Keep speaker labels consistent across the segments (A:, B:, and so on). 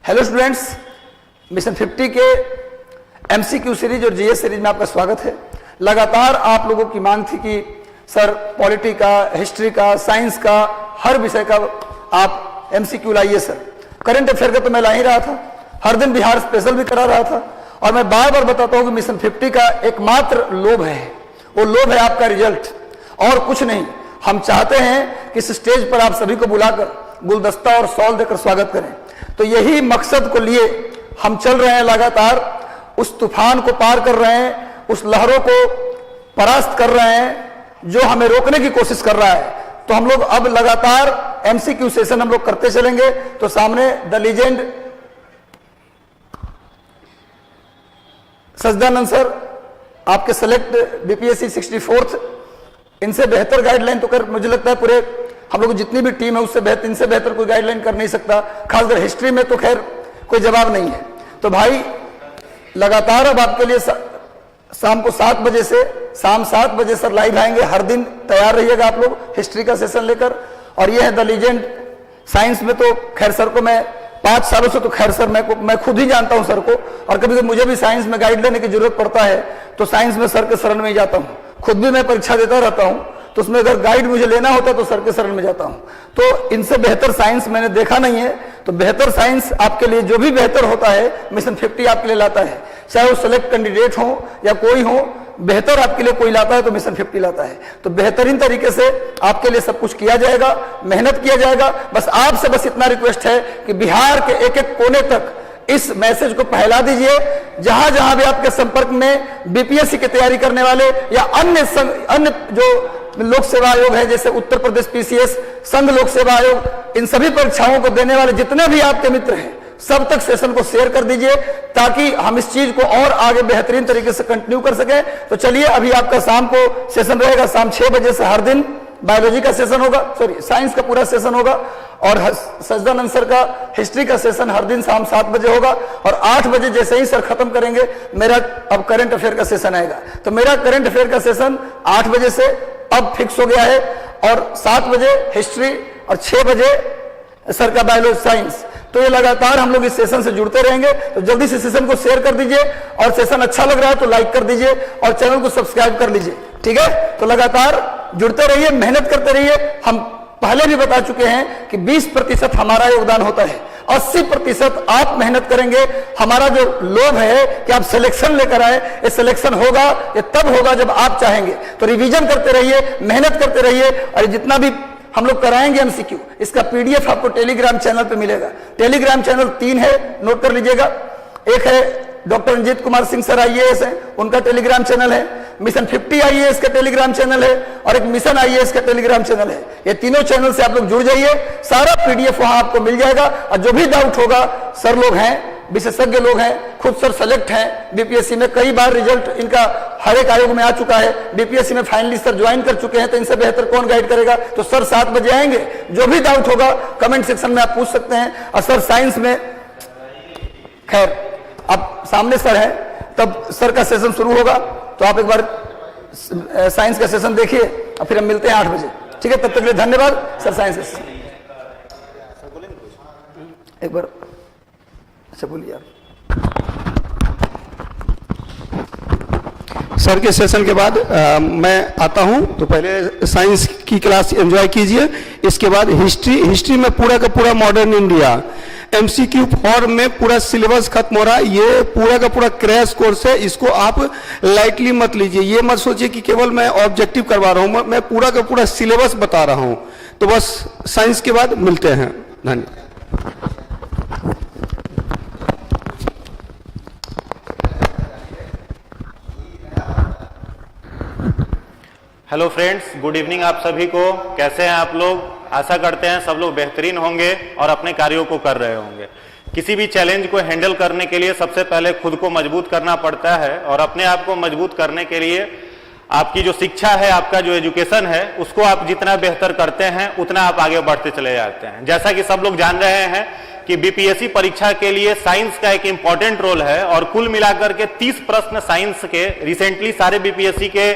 A: Hello students, mission 50 के MCQ series और GS series में आपका स्वागत है। लगातार आप लोगों की मांग थी कि सर पॉलिटी का, हिस्ट्री का, साइंस का, हर विषय का आप एमसीक्यू लाइए सर। करंट अफेयर का तो मैं ला ही रहा था, हर दिन बिहार स्पेशल भी करा रहा था, और मैं बार बार बताता हूं कि मिशन 50 का एकमात्र लोभ है, वो लोभ है आपका रिजल्ट और कुछ नहीं। हम चाहते हैं कि इस स्टेज पर आप सभी को बुलाकर गुलदस्ता और शॉल देकर स्वागत करें। तो यही मकसद को लिए हम चल रहे हैं, लगातार उस तूफान को पार कर रहे हैं, उस लहरों को परास्त कर रहे हैं जो हमें रोकने की कोशिश कर रहा है। तो हम लोग अब लगातार एमसीक्यू सेशन हम लोग करते चलेंगे। तो सामने द लीजेंड सजदानंद सर, आपके सेलेक्ट बीपीएससी 64th, इनसे बेहतर गाइडलाइन तो कर मुझे लगता है पूरे हम लोग जितनी भी टीम है उससे बेहतर, इनसे बेहतर कोई गाइडलाइन कर नहीं सकता। खासकर हिस्ट्री में तो खैर कोई जवाब नहीं है। तो भाई लगातार अब आपके लिए शाम को 7 बजे से शाम 7 बजे सर लाइव आएंगे। हर दिन तैयार रहिएगा आप लोग हिस्ट्री का सेशन लेकर। और ये है द लीजेंड। साइंस में तो खैर सर को मैं 5 सालों से तो खैर सर मैं खुद ही जानता हूं सर को, और कभी कभी मुझे भी साइंस में गाइड लेने की जरूरत पड़ता है तो साइंस में सर के शरण में ही जाता हूं। खुद भी मैं परीक्षा देता रहता हूं, तो उसमें अगर गाइड मुझे लेना होता है तो सर के शरण में जाता हूं। तो इनसे बेहतर साइंस मैंने देखा नहीं है। तो बेहतर साइंस आपके लिए जो भी बेहतर होता है मिशन 50 आपके लिए लाता है, चाहे वो सेलेक्ट कैंडिडेट हो या कोई हो, बेहतर आपके लिए कोई लाता है तो मिशन 50 लाता है। तो बेहतरीन तरीके से आपके लिए सब कुछ किया जाएगा, मेहनत किया जाएगा। बस आपसे बस इतना रिक्वेस्ट है कि बिहार के एक एक कोने तक इस मैसेज को फैला दीजिए। जहां जहां भी आपके संपर्क में बीपीएससी की तैयारी करने वाले या अन्य जो लोक सेवा आयोग है, जैसे उत्तर प्रदेश पीसीएस, संघ लोक सेवा आयोग, इन सभी परीक्षाओं को देने वाले जितने भी आपके मित्र हैं सब तक सेशन को शेयर कर दीजिए, ताकि हम इस चीज को और आगे बेहतरीन तरीके से कंटिन्यू कर सकें। तो चलिए, अभी आपका शाम को सेशन रहेगा, शाम 6 बजे से हर दिन बायोलॉजी का सेशन होगा, साइंस का पूरा सेशन होगा, और सजदानंद सर का हिस्ट्री का सेशन हर दिन शाम 7 बजे होगा। और 8 बजे जैसे ही सर खत्म करेंगे मेरा अब करंट अफेयर का सेशन आएगा। तो मेरा करंट अफेयर का सेशन 8 बजे से अब फिक्स हो गया है, और 7 बजे हिस्ट्री और 6 बजे सर का बायोलॉजी साइंस। तो ये लगातार हम लोग इस सेशन से जुड़ते रहेंगे। तो जल्दी से सेशन को शेयर कर दीजिए, और सेशन अच्छा लग रहा है तो लाइक कर दीजिए और चैनल को सब्सक्राइब कर लीजिए, ठीक है। तो लगातार जुड़ते रहिए, मेहनत करते रहिए। हम पहले भी बता चुके हैं कि 20% हमारा योगदान होता है, 80% आप मेहनत करेंगे। हमारा जो लोभ है कि आप सिलेक्शन लेकर आए, ये सिलेक्शन होगा, ये तब होगा जब आप चाहेंगे। तो रिवीजन करते रहिए, मेहनत करते रहिए, और जितना भी हम लोग कराएंगे एमसीक्यू, इसका पीडीएफ आपको टेलीग्राम चैनल पे मिलेगा। टेलीग्राम चैनल 3 है, नोट कर लीजिएगा। एक है doctor Ranjeet Kumar Singh sir IAS है, उनका टेलीग्राम चैनल है। मिशन 50 आईएएस का टेलीग्राम चैनल है, और एक मिशन आईएएस का टेलीग्राम चैनल है। ये तीनों चैनल से आप लोग जुड़ जाइए, सारा पीडीएफ वहां आपको मिल जाएगा। और जो भी डाउट होगा, सर लोग हैं, विशेषज्ञ लोग हैं, खुद सर सेलेक्ट हैं बीपीएससी में, कई बार रिजल्ट इनका हर एक आयोग में आ चुका है, बीपीएससी में फाइनलिस्ट सर ज्वाइन कर चुके हैं। तो इनसे बेहतर कौन गाइड करेगा। तो सर 7 बजे आएंगे, जो भी डाउट होगा कमेंट सेक्शन में आप पूछ सकते हैं। और सर साइंस में खैर अब सामने सर है, तब सर का सेशन शुरू होगा, तो आप एक बार साइंस का सेशन देखिए, और फिर हम मिलते हैं 8 बजे, ठीक है। तब तक के लिए धन्यवाद सर। साइंस का सेशन एक बार अच्छा बोलिए आप।
B: सर के सेशन के बाद मैं आता हूं, तो पहले साइंस की क्लास एंजॉय कीजिए, इसके बाद हिस्ट्री में पूरा का पूरा मॉडर्न इंडिया एमसीक्यू फॉर्म में पूरा सिलेबस खत्म हो रहा है। ये पूरा का पूरा क्रैश कोर्स है, इसको आप लाइटली मत लीजिए। ये मत सोचिए कि केवल मैं ऑब्जेक्टिव करवा रहा हूं, मैं पूरा का पूरा सिलेबस बता रहा हूं। तो बस साइंस के बाद मिलते हैं, धन्यवाद।
C: हेलो फ्रेंड्स, गुड इवनिंग आप सभी को। कैसे हैं आप लोग? आशा करते हैं सब लोग बेहतरीन होंगे और अपने कार्यों को कर रहे होंगे। किसी भी चैलेंज को हैंडल करने के लिए सबसे पहले खुद को मजबूत करना पड़ता है, और अपने आप को मजबूत करने के लिए आपकी जो शिक्षा है, आपका जो एजुकेशन है, उसको आप जितना बेहतर करते हैं उतना आप आगे बढ़ते चले जाते हैं। जैसा कि सब लोग जान रहे हैं कि बीपीएससी परीक्षा के लिए साइंस का एक इंपॉर्टेंट रोल है, और कुल मिलाकर के 30 प्रश्न साइंस के रिसेंटली सारे बीपीएससी के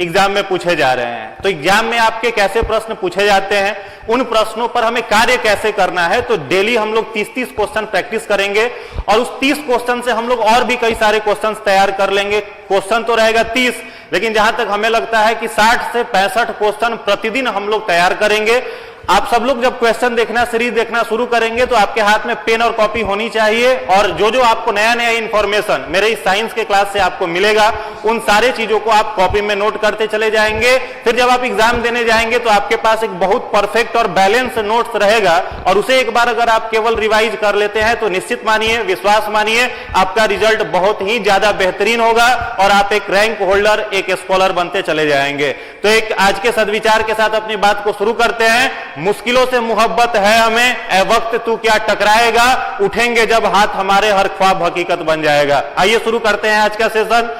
C: एग्जाम में पूछे जा रहे हैं। तो एग्जाम में आपके कैसे प्रश्न पूछे जाते हैं, उन प्रश्नों पर हमें कार्य कैसे करना है, तो डेली हम लोग 30-30 क्वेश्चन प्रैक्टिस करेंगे और उस 30 क्वेश्चन से हम लोग और भी कई सारे क्वेश्चन तैयार कर लेंगे। क्वेश्चन तो रहेगा 30, लेकिन जहां तक हमें लगता है कि 60 से 65 क्वेश्चन प्रतिदिन हम लोग तैयार करेंगे। आप सब लोग जब क्वेश्चन देखना, सीरीज देखना शुरू करेंगे तो आपके हाथ में पेन और कॉपी होनी चाहिए, और जो जो आपको नया नया इंफॉर्मेशन मेरे इस साइंस के क्लास से आपको मिलेगा, उन सारे चीजों को आप कॉपी में नोट करते चले जाएंगे। फिर जब आप एग्जाम देने जाएंगे तो आपके पास एक बहुत परफेक्ट और बैलेंस नोट्स रहेगा, और उसे एक बार अगर आप केवल रिवाइज कर लेते हैं तो निश्चित मानिए, विश्वास मानिए, आपका रिजल्ट बहुत ही ज्यादा बेहतरीन होगा और आप एक रैंक होल्डर, एक स्कॉलर बनते चले जाएंगे। तो एक आज के सद्विचार के साथ अपनी बात को शुरू करते हैं। मुश्किलों से मोहब्बत है हमें, ए वक्त तू क्या टकराएगा, उठेंगे जब हाथ हमारे हर ख्वाब हकीकत बन जाएगा। आइए शुरू करते हैं आज का सेशन।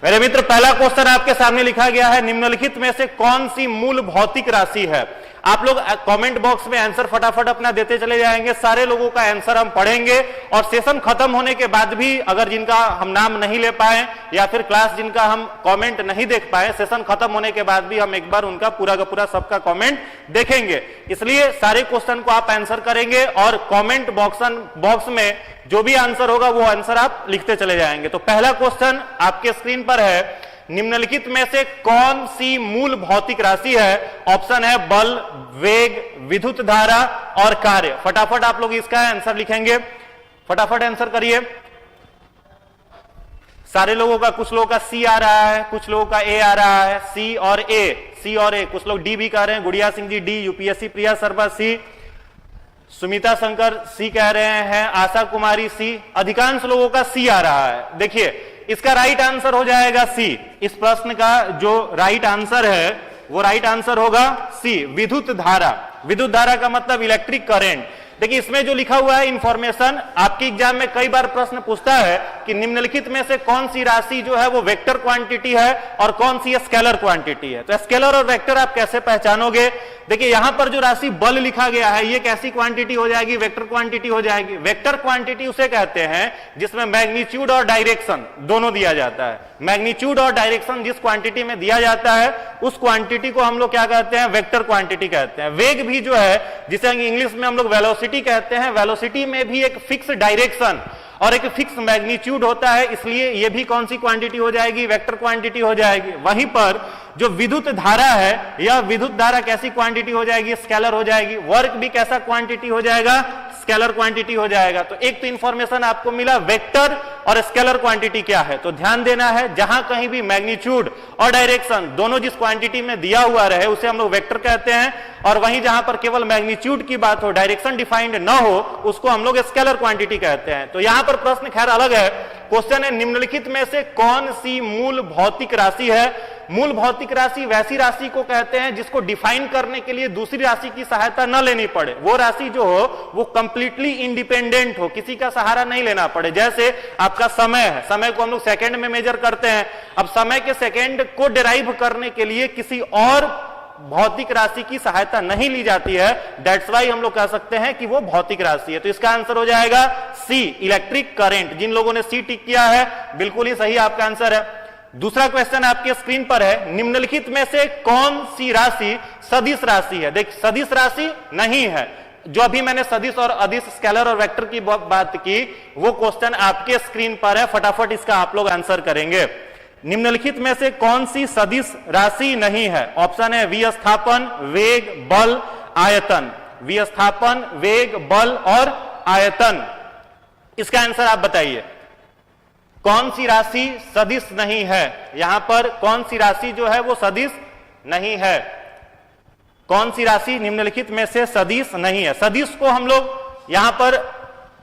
C: मेरे मित्र, पहला क्वेश्चन आपके सामने लिखा गया है, निम्नलिखित में से कौन सी मूल भौतिक राशि है। आप लोग कमेंट बॉक्स में आंसर फटाफट अपना देते चले जाएंगे, सारे लोगों का आंसर हम पढ़ेंगे, और सेशन खत्म होने के बाद भी अगर जिनका हम नाम नहीं ले पाए या फिर क्लास जिनका हम कमेंट नहीं देख पाए, सेशन खत्म होने के बाद भी हम एक बार उनका पूरा का पूरा सबका कमेंट देखेंगे। इसलिए सारे क्वेश्चन को आप आंसर करेंगे और कमेंट बॉक्स में जो भी आंसर होगा वो आंसर आप लिखते चले जाएंगे। तो पहला क्वेश्चन आपके स्क्रीन पर है, निम्नलिखित में से कौन सी मूल भौतिक राशि है। ऑप्शन है बल, वेग, विद्युत धारा और कार्य। फटाफट आप लोग इसका आंसर लिखेंगे, फटाफट आंसर करिए। सारे लोगों का, कुछ लोगों का सी आ रहा है, कुछ लोगों का ए आ रहा है, सी और ए, कुछ लोग डी भी कह रहे हैं। गुड़िया Singh G D, UPSC Priya Sharma सी, सुमिता शंकर सी कह रहे हैं, आशा कुमारी सी, अधिकांश लोगों का सी आ रहा है। देखिए इसका राइट आंसर हो जाएगा सी। इस प्रश्न का जो राइट आंसर है वो राइट आंसर होगा सी, विद्युत धारा। विद्युत धारा का मतलब इलेक्ट्रिक करंट। देखिए इसमें जो लिखा हुआ है इंफॉर्मेशन, आपके एग्जाम में कई बार प्रश्न पूछता है कि निम्नलिखित में से कौन सी राशि जो है वो वेक्टर क्वांटिटी है और कौन सी स्केलर क्वांटिटी है। तो स्केलर और वेक्टर आप कैसे पहचानोगे। देखिए यहां पर जो राशि बल लिखा गया है ये कैसी क्वांटिटी हो जाएगी, वेक्टर क्वांटिटी हो जाएगी। वेक्टर क्वांटिटी उसे कहते हैं जिसमें मैग्नीट्यूड और डायरेक्शन दोनों दिया जाता है। मैग्नीट्यूड और डायरेक्शन जिस क्वांटिटी में दिया जाता है उस क्वांटिटी को हम लोग क्या कहते हैं, वेक्टर क्वांटिटी कहते हैं। वेग भी जो है जिसे इंग्लिश में हम लोग वेलोसिटी कहते हैं, वेलोसिटी में भी एक फिक्स डायरेक्शन और एक फिक्स मैग्नीट्यूड होता है, इसलिए ये भी कौन सी क्वांटिटी हो जाएगी, वेक्टर क्वांटिटी हो जाएगी। वहीं पर जो विद्युत धारा है, यह विद्युत धारा कैसी क्वांटिटी हो जाएगी, स्केलर हो जाएगी। वर्क भी कैसा क्वांटिटी हो जाएगा, स्केलर क्वांटिटी हो जाएगा। तो एक तो इंफॉर्मेशन आपको मिला वेक्टर और स्केलर क्वांटिटी क्या है। तो ध्यान देना है, जहां कहीं भी मैग्नीट्यूड और डायरेक्शन दोनों जिस क्वांटिटी में दिया हुआ रहे उसे हम लोग वेक्टर कहते हैं, और वहीं जहां पर केवल मैग्नीट्यूड की बात हो, डायरेक्शन डिफाइंड न हो, उसको हम लोग स्केलर क्वांटिटी कहते हैं। तो यहां पर प्रश्न खैर अलग है। क्वेश्चन है निम्नलिखित में से कौन सी मूल भौतिक राशि है। मूल भौतिक राशि वैसी राशि को कहते हैं जिसको डिफाइन करने के लिए दूसरी राशि की सहायता न लेनी पड़े। वो राशि जो हो वो कंप्लीटली इंडिपेंडेंट हो, किसी का सहारा नहीं लेना पड़े। जैसे आपका समय है, समय को हम लोग सेकंड में मेजर करते हैं। अब समय के सेकंड को डिराइव करने के लिए किसी और भौतिक राशि की सहायता नहीं ली जाती है, दैट्स वाई हम लोग कह सकते हैं कि वो भौतिक राशि है। तो इसका आंसर हो जाएगा सी, इलेक्ट्रिक करंट। जिन लोगों ने सी टिक किया है बिल्कुल ही सही आपका आंसर है। दूसरा क्वेश्चन आपके स्क्रीन पर है, निम्नलिखित में से कौन सी राशि सदिश राशि है। देख सदिश राशि नहीं है। जो अभी मैंने सदिश और अदिश, स्केलर और वेक्टर की बात की, वो क्वेश्चन आपके स्क्रीन पर है। फटाफट इसका आप लोग आंसर करेंगे। निम्नलिखित में से कौन सी सदिश राशि नहीं है। ऑप्शन है विस्थापन, वेग, बल, आयतन। विस्थापन, वेग, बल और आयतन। इसका आंसर आप बताइए, कौन सी राशि सदिश नहीं है। यहां पर कौन सी राशि जो है वो सदिश नहीं है। कौन सी राशि निम्नलिखित में से सदिश नहीं है। सदिश को हम लोग यहां पर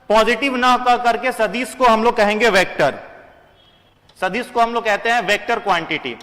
C: पॉजिटिव ना करके सदिश को हम लोग कहेंगे वेक्टर। सदिश को हम लोग कहते हैं वेक्टर क्वांटिटी।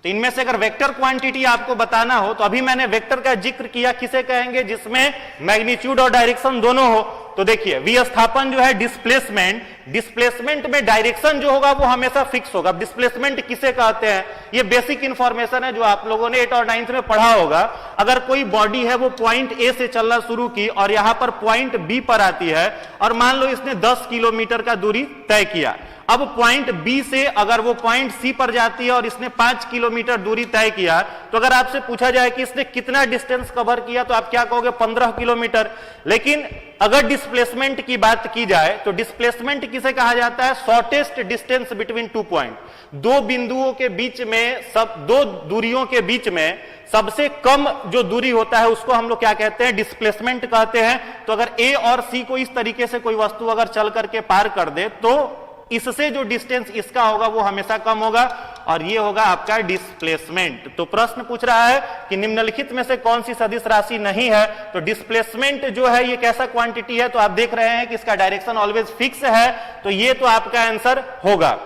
C: तो इनमें से अगर वेक्टर क्वांटिटी आपको बताना हो तो अभी मैंने वेक्टर का जिक्र किया, किसे कहेंगे, जिसमें मैग्नीट्यूड और डायरेक्शन दोनों हो। तो देखिए विस्थापन जो है डिस्प्लेसमेंट, डिस्प्लेसमेंट में डायरेक्शन जो होगा वो हमेशा फिक्स होगा। डिस्प्लेसमेंट किसे कहते हैं, ये बेसिक इंफॉर्मेशन है जो आप लोगों ने 8 और 9th में पढ़ा होगा। अगर कोई बॉडी है वो पॉइंट ए से चलना शुरू की और यहां पर पॉइंट बी पर आती है, और मान लो इसने 10 किलोमीटर का दूरी तय किया, अब पॉइंट बी से अगर वो पॉइंट सी पर जाती है और इसने 5 किलोमीटर दूरी तय किया, तो अगर आपसे पूछा जाए कि इसने कितना डिस्टेंस कवर किया, तो आप क्या कहोगे? 15 किलोमीटर। लेकिन अगर डिस्प्लेसमेंट की बात की जाए तो डिस्प्लेसमेंट किसे कहा जाता है? Shortest distance between 2 point. दो बिंदुओं के बीच में, दो दूरियों के बीच में सबसे कम जो दूरी होता है उसको हम लोग क्या कहते हैं? डिस्प्लेसमेंट कहते हैं। तो अगर ए और सी को इस तरीके से कोई वस्तु अगर चल करके पार कर दे, तो इससे जो डिस्टेंस इसका होगा वो हमेशा कम होगा, और ये होगा आपका डिस्प्लेसमेंट। तो प्रश्न पूछ रहा है कि निम्नलिखित में से कौन सी सदिश राशि नहीं है? तो डिस्प्लेसमेंट जो है ये कैसा क्वांटिटी है? तो आप देख रहे हैं कि इसका डायरेक्शन ऑलवेज फिक्स है, तो ये तो आपका आंसर होगा,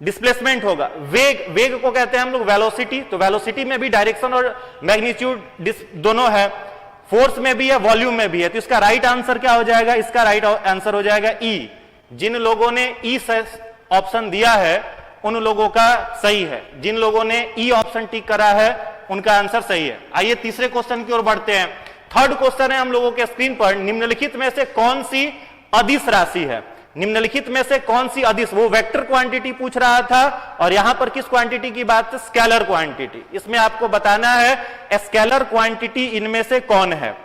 C: डिस्प्लेसमेंट होगा। वेग को कहते हैं हम लोग वेलोसिटी, तो वेलोसिटी में भी डायरेक्शन और मैग्नीट्यूड दोनों है, फोर्स में भी है, वॉल्यूम में भी है। तो इसका राइट आंसर क्या हो जाएगा? इसका राइट आंसर हो जाएगा ई। जिन लोगों ने ई ऑप्शन दिया है उन लोगों का सही है, जिन लोगों ने ई ऑप्शन टिक करा है उनका आंसर सही है। आइए तीसरे क्वेश्चन की ओर बढ़ते हैं। थर्ड क्वेश्चन है हम लोगों के स्क्रीन पर, निम्नलिखित में से कौन सी अदिश राशि है? निम्नलिखित में से कौन सी अदिश, वो वेक्टर क्वांटिटी पूछ रहा था, और यहां पर किस क्वांटिटी की बात है? Scalar quantity. इसमें आपको बताना है स्केलर क्वांटिटी इनमें से कौन है?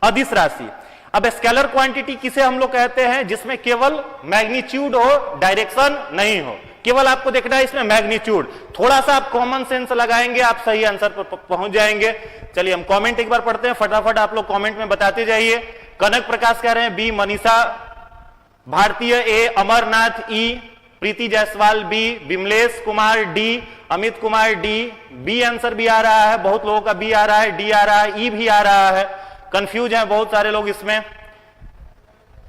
C: अदिश राशि। अब स्केलर क्वांटिटी किसे हम लोग कहते हैं? जिसमें केवल मैग्नीट्यूड हो, डायरेक्शन नहीं हो, केवल आपको देखना है इसमें मैग्नीट्यूड। थोड़ा सा आप कॉमन सेंस लगाएंगे, आप सही आंसर पर पहुंच जाएंगे। चलिए हम कमेंट एक बार पढ़ते हैं, फटाफट आप लोग कमेंट में बताते जाइए। कनक प्रकाश कह रहे हैं B, Manisha Bharatiya A, Amarnath E, Preeti Jaiswal B, Vimlesh Kumar D, Amit Kumar D, B answer भी आ रहा है, बहुत लोगों का बी आ रहा है, डी आ रहा है, ई भी आ रहा है। कंफ्यूज हैं बहुत सारे लोग इसमें।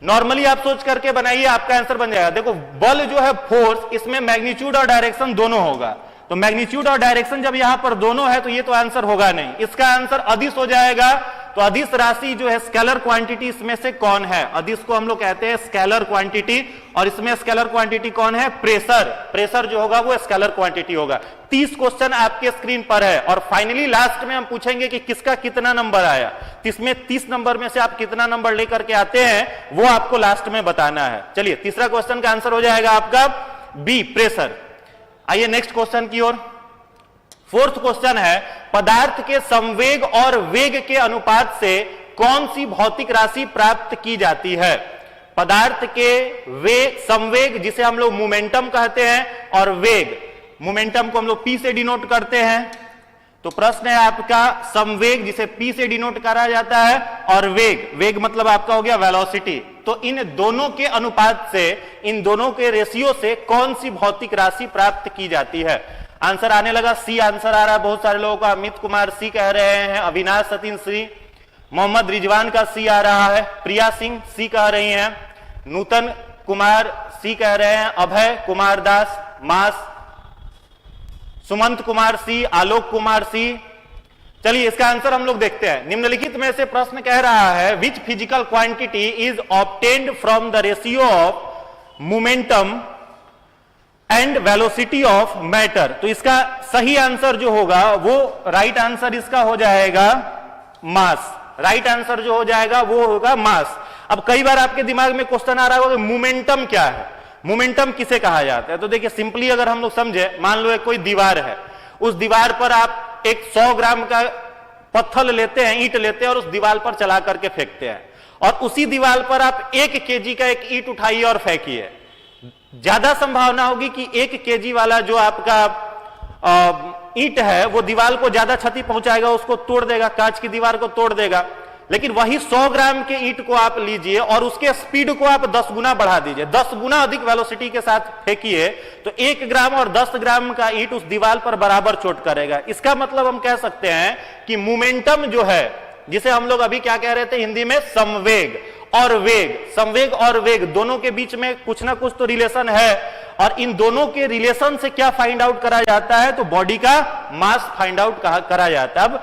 C: नॉर्मली आप सोच करके बनाइए, आपका आंसर बन जाएगा। देखो बल जो है फोर्स, इसमें मैग्नीट्यूड और डायरेक्शन दोनों होगा, तो मैग्नीट्यूड और डायरेक्शन जब यहां पर दोनों है तो ये तो आंसर होगा नहीं, इसका आंसर अदिश हो जाएगा। तो अदिश राशि जो है स्केलर क्वांटिटी इसमें से कौन है? अदिश को हम लोग कहते हैं स्केलर क्वांटिटी, और इसमें स्केलर क्वांटिटी कौन है? प्रेशर। प्रेशर जो होगा वो स्केलर क्वांटिटी होगा। 30 क्वेश्चन आपके स्क्रीन पर है, और फाइनली लास्ट में हम पूछेंगे कि किसका कितना नंबर आया। तो इसमें 30 नंबर में से आप कितना नंबर लेकर के आते हैं वो आपको लास्ट में बताना है। चलिए तीसरा क्वेश्चन का आंसर हो जाएगा आपका बी, प्रेशर। आइए नेक्स्ट क्वेश्चन की ओर। फोर्थ क्वेश्चन है, पदार्थ के संवेग और वेग के अनुपात से कौन सी भौतिक राशि प्राप्त की जाती है? पदार्थ के संवेग जिसे हम लोग मोमेंटम कहते हैं, और वेग, मोमेंटम को हम लोग पी से डिनोट करते हैं। तो प्रश्न है आपका संवेग जिसे पी से डिनोट करा जाता है, और वेग मतलब आपका हो गया वेलोसिटी। तो इन दोनों के अनुपात से, इन दोनों के रेशियो से कौन सी भौतिक राशि प्राप्त की जाती है? आंसर आने लगा, सी आंसर आ रहा है बहुत सारे लोगों का। अमित कुमार सी कह रहे हैं, अविनाश सतीन सी, मोहम्मद रिजवान का सी आ रहा है, प्रिया सिंह सी कह रही हैं, नूतन कुमार सी कह रहे हैं, अभय कुमार दास मास, सुमंत कुमार सी, आलोक कुमार सी। चलिए इसका आंसर हम लोग देखते हैं। निम्नलिखित में से प्रश्न कह रहा है which physical quantity is obtained from the ratio of momentum and velocity of matter. तो इसका सही आंसर जो होगा वो राइट आंसर इसका हो जाएगा मास। राइट आंसर जो हो जाएगा वो होगा मास। अब कई बार आपके दिमाग में क्वेश्चन आ रहा होगा कि मोमेंटम क्या है, मोमेंटम किसे कहा जाता है? तो देखिए सिंपली अगर हम लोग समझे, मान लो एक कोई दीवार है, उस दीवार पर आप एक 100 ग्राम का पत्थर लेते हैं, ईंट लेते हैं, और उस दीवार पर चला करके फेंकते हैं, और उसी दीवार पर आप 1 केजी का एक ईंट उठाइए और फेंकिए। ज्यादा संभावना होगी कि 1 केजी वाला जो आपका ईंट है वो दीवार को ज्यादा क्षति पहुंचाएगा, उसको तोड़ देगा, कांच की दीवार को तोड़ देगा। लेकिन वही 100 ग्राम के ईंट को आप लीजिए और उसके स्पीड को आप 10 गुना बढ़ा दीजिए, 10 गुना अधिक वेलोसिटी के साथ फेंकिए, तो 1 ग्राम और 10 ग्राम का ईंट उस दीवार पर बराबर चोट करेगा। इसका मतलब हम कह सकते हैं कि मोमेंटम जो है, जिसे हम लोग अभी क्या कह रहे थे हिंदी में, संवेग और वेग, संवेग और वेग दोनों के बीच में कुछ ना कुछ तो रिलेशन है, और इन दोनों के रिलेशन से क्या फाइंड आउट करा जाता है? तो बॉडी का मास फाइंड आउट करा जाता है। अब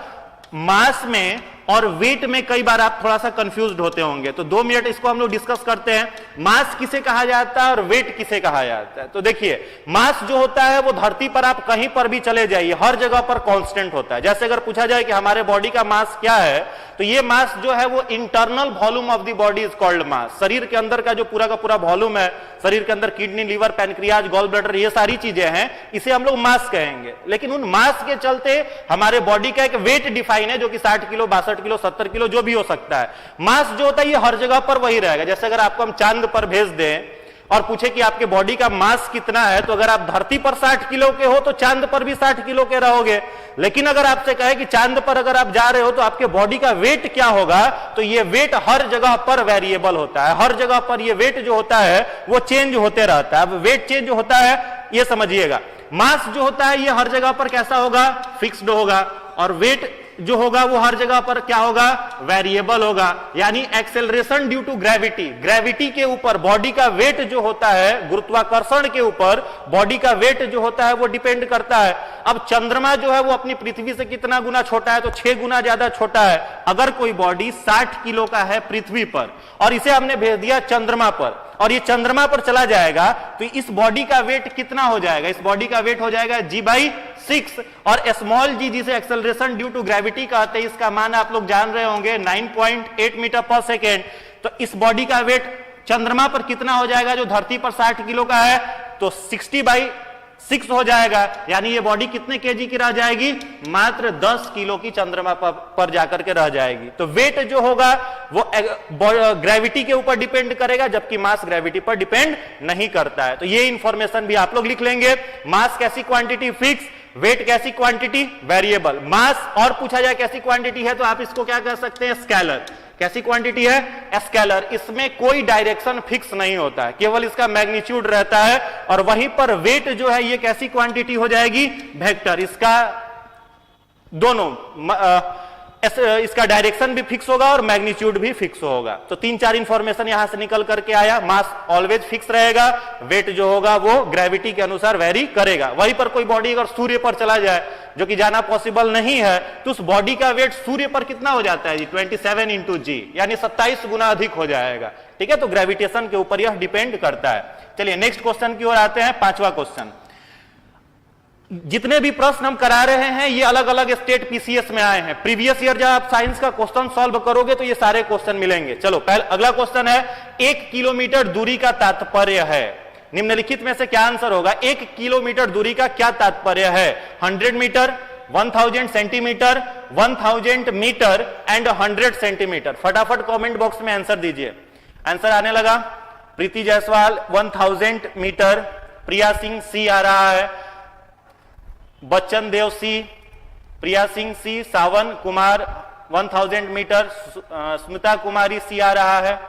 C: मास में और वेट में कई बार आप थोड़ा सा कंफ्यूज्ड होते होंगे, तो 2 मिनट इसको हम लोग डिस्कस करते हैं। मास किसे कहा जाता है और वेट किसे कहा जाता है? तो देखिए, मास जो होता है वो धरती पर आप कहीं पर भी चले जाइए, हर जगह पर कांस्टेंट होता है। जैसे अगर पूछा जाए कि हमारे बॉडी का मास क्या है, तो ये मास जो है वो internal volume of the body is called मास। शरीर के अंदर का जो पूरा का पूरा वॉल्यूम है, शरीर के अंदर kidney, liver, pancreas, gall bladder, ये सारी चीजें हैं, इसे हम लोग मास कहेंगे। लेकिन उन मास के चलते हमारे बॉडी का एक वेट डिफाइन है, जो कि 60 किलो, 62 किलो, 70 किलो जो भी हो सकता है। मास जो होता है ये हर जगह पर वही रहेगा। जैसे अगर आपको हम चांद पर भेज दें और पूछे कि आपके बॉडी का मास कितना है, तो अगर आप धरती पर 60 किलो के हो तो चांद पर भी 60 किलो के रहोगे। लेकिन अगर आपसे कहे कि चांद पर अगर आप जा रहे हो तो आपके बॉडी का वेट क्या होगा, तो ये वेट हर जगह पर वेरिएबल होता है। हर जगह पर ये वेट जो होता है वो चेंज होते रहता है। अब वेट चेंज होता है ये समझिएगा। मास जो होता है ये हर जगह पर कैसा होगा? फिक्स्ड होगा। और वेट जो होगा वो हर जगह पर क्या होगा? वेरिएबल होगा। यानी acceleration due to gravity, gravity के ऊपर बॉडी का वेट जो होता है, गुरुत्वाकर्षण के ऊपर बॉडी का वेट जो होता है वो डिपेंड करता है। अब चंद्रमा जो है वो अपनी पृथ्वी से कितना गुना छोटा है? तो 6 गुना ज्यादा छोटा है। अगर कोई बॉडी 60 किलो का है पृथ्वी पर और इसे हमने भेज दिया चंद्रमा पर और ये चंद्रमा पर चला जाएगा, तो इस बॉडी का वेट कितना हो जाएगा? इस बॉडी का वेट हो जाएगा g/6। और स्मॉल g जिसे एक्सेलरेशन ड्यू टू ग्रेविटी कहते हैं, इसका मान आप लोग जान रहे होंगे 9.8 मीटर पर सेकेंड। तो इस बॉडी का वेट चंद्रमा पर कितना हो जाएगा जो धरती पर 60 किलो का है? तो 60/6 हो जाएगा। यानी ये बॉडी कितने केजी की रह जाएगी? मात्र 10 किलो की चंद्रमा पर जाकर के रह जाएगी। तो वेट जो होगा वो ग्रेविटी के ऊपर डिपेंड करेगा, जबकि मास ग्रेविटी पर डिपेंड नहीं करता है। तो ये इंफॉर्मेशन भी आप लोग लिख लेंगे। मास कैसी क्वांटिटी? फिक्स। वेट कैसी क्वांटिटी? वेरिएबल। मास और पूछा जाए कैसी क्वांटिटी है, तो आप इसको क्या कह सकते हैं? स्केलर। कैसी क्वांटिटी है? स्केलर। इसमें कोई डायरेक्शन फिक्स नहीं होता है, केवल इसका मैग्नीट्यूड रहता है। और वहीं पर वेट जो है ये कैसी क्वांटिटी हो जाएगी? वेक्टर। इसका दोनों इसका डायरेक्शन भी फिक्स होगा और मैग्नीट्यूड भी फिक्स होगा। तो 3-4 इंफॉर्मेशन यहां से निकल करके आया। मास ऑलवेज फिक्स रहेगा, वेट जो होगा वो ग्रेविटी के अनुसार वेरी करेगा। वहीं पर कोई बॉडी अगर सूर्य पर चला जाए, जो कि जाना पॉसिबल नहीं है, तो उस बॉडी का वेट सूर्य पर कितना हो जाता है जी? 27 × g, यानी 27 गुना अधिक हो जाएगा। ठीक है, तो ग्रेविटेशन के ऊपर यह डिपेंड करता है। चलिए नेक्स्ट क्वेश्चन की ओर आते हैं। 5वां क्वेश्चन। जितने भी प्रश्न हम करा रहे हैं ये अलग अलग स्टेट पीसीएस में आए हैं। प्रीवियस ईयर जब आप साइंस का क्वेश्चन सॉल्व करोगे तो ये सारे क्वेश्चन मिलेंगे। चलो पहले अगला क्वेश्चन है, 1 किलोमीटर दूरी का तात्पर्य है। निम्नलिखित में से क्या आंसर होगा? 1 किलोमीटर दूरी का क्या तात्पर्य है? 100 metre, 1000 centimetre, 1000 metre and 100 centimetre. फटाफट कमेंट बॉक्स में आंसर दीजिए। आंसर आने लगा। प्रीति जायसवाल 1000 मीटर, प्रिया सिंह सी आ रहा है, Bachchan Dev C, Priya Singh C, Sawan Kumar 1000 metre, Smita Kumari C आ रहा है,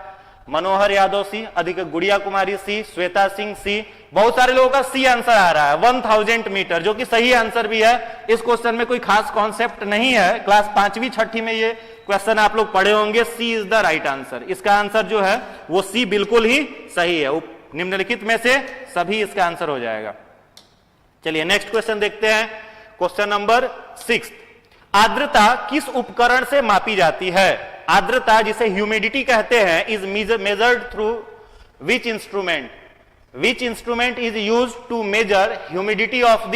C: मनोहर यादव सी, अधिक गुड़िया कुमारी सी, श्वेता सिंह सी। बहुत सारे लोगों का सी आंसर आ रहा है 1000 मीटर, जो कि सही आंसर भी है। इस क्वेश्चन में कोई खास कॉन्सेप्ट नहीं है। क्लास 5वीं 6ठी में ये क्वेश्चन आप लोग पढ़े होंगे। सी इज द राइट आंसर। इसका आंसर जो है वो सी बिल्कुल ही सही है। निम्नलिखित में से सभी इसका आंसर हो जाएगा। चलिए नेक्स्ट क्वेश्चन देखते हैं। Question number 6। आर्द्रता किस उपकरण से मापी जाती है? आर्द्रता जिसे ह्यूमिडिटी कहते हैं is measured through which instrument? Which instrument is used to measure humidity of the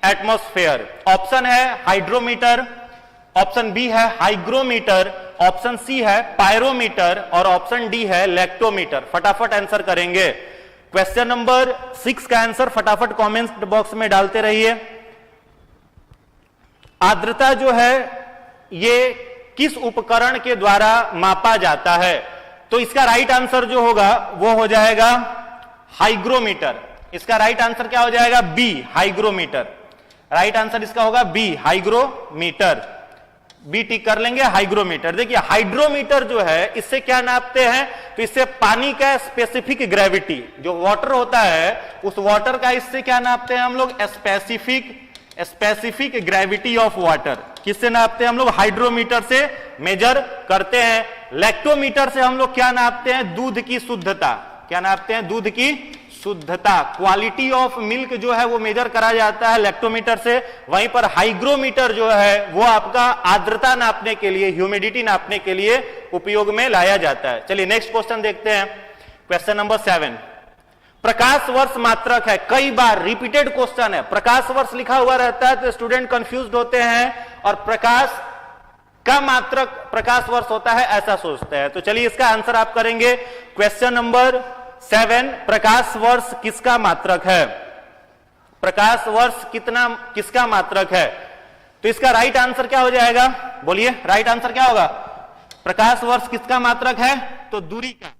C: atmosphere? Option है हाइड्रोमीटर, ऑप्शन बी है हाइग्रोमीटर, ऑप्शन सी है पायरोमीटर और ऑप्शन डी है लैक्टोमीटर। फटाफट आंसर करेंगे। क्वेश्चन नंबर 6 का आंसर फटाफट कमेंट बॉक्स में डालते रहिए। आर्द्रता जो है ये किस उपकरण के द्वारा मापा जाता है? तो इसका राइट आंसर जो होगा वो हो जाएगा हाइग्रोमीटर। इसका राइट आंसर क्या हो जाएगा? B, hygrometer. राइट आंसर इसका होगा बी, हाइग्रोमीटर। बी टिक कर लेंगे, हाइग्रोमीटर। देखिए हाइड्रोमीटर जो है इससे क्या नापते हैं? तो इससे पानी का स्पेसिफिक ग्रेविटी, जो वाटर होता है उस वाटर का इससे क्या नापते हैं हम लोग? Specific gravity of water. किससे नापते हैं हम लोग? हाइड्रोमीटर से मेजर करते हैं। लैक्टोमीटर से हम लोग क्या नापते हैं? दूध की शुद्धता। क्या नापते हैं? दूध की शुद्धता, क्वालिटी ऑफ मिल्क जो है वो मेजर करा जाता है लैक्टोमीटर से। वहीं पर हाइग्रोमीटर जो है वो आपका आर्द्रता नापने के लिए, ह्यूमिडिटी नापने के लिए उपयोग में लाया जाता है। चलिए नेक्स्ट क्वेश्चन देखते हैं, क्वेश्चन नंबर 7। प्रकाश वर्ष मात्रक है, कई बार रिपीटेड क्वेश्चन है। प्रकाश वर्ष लिखा हुआ रहता है तो स्टूडेंट कंफ्यूज होते हैं और प्रकाश का मात्रक प्रकाश वर्ष होता है ऐसा सोचते हैं। तो चलिए इसका आंसर आप करेंगे। क्वेश्चन नंबर 7, प्रकाश वर्ष किसका मात्रक है? प्रकाश वर्ष किसका मात्रक है? तो इसका राइट आंसर क्या हो जाएगा? बोलिए, राइट आंसर क्या होगा? प्रकाश वर्ष किसका मात्रक है? तो दूरी का।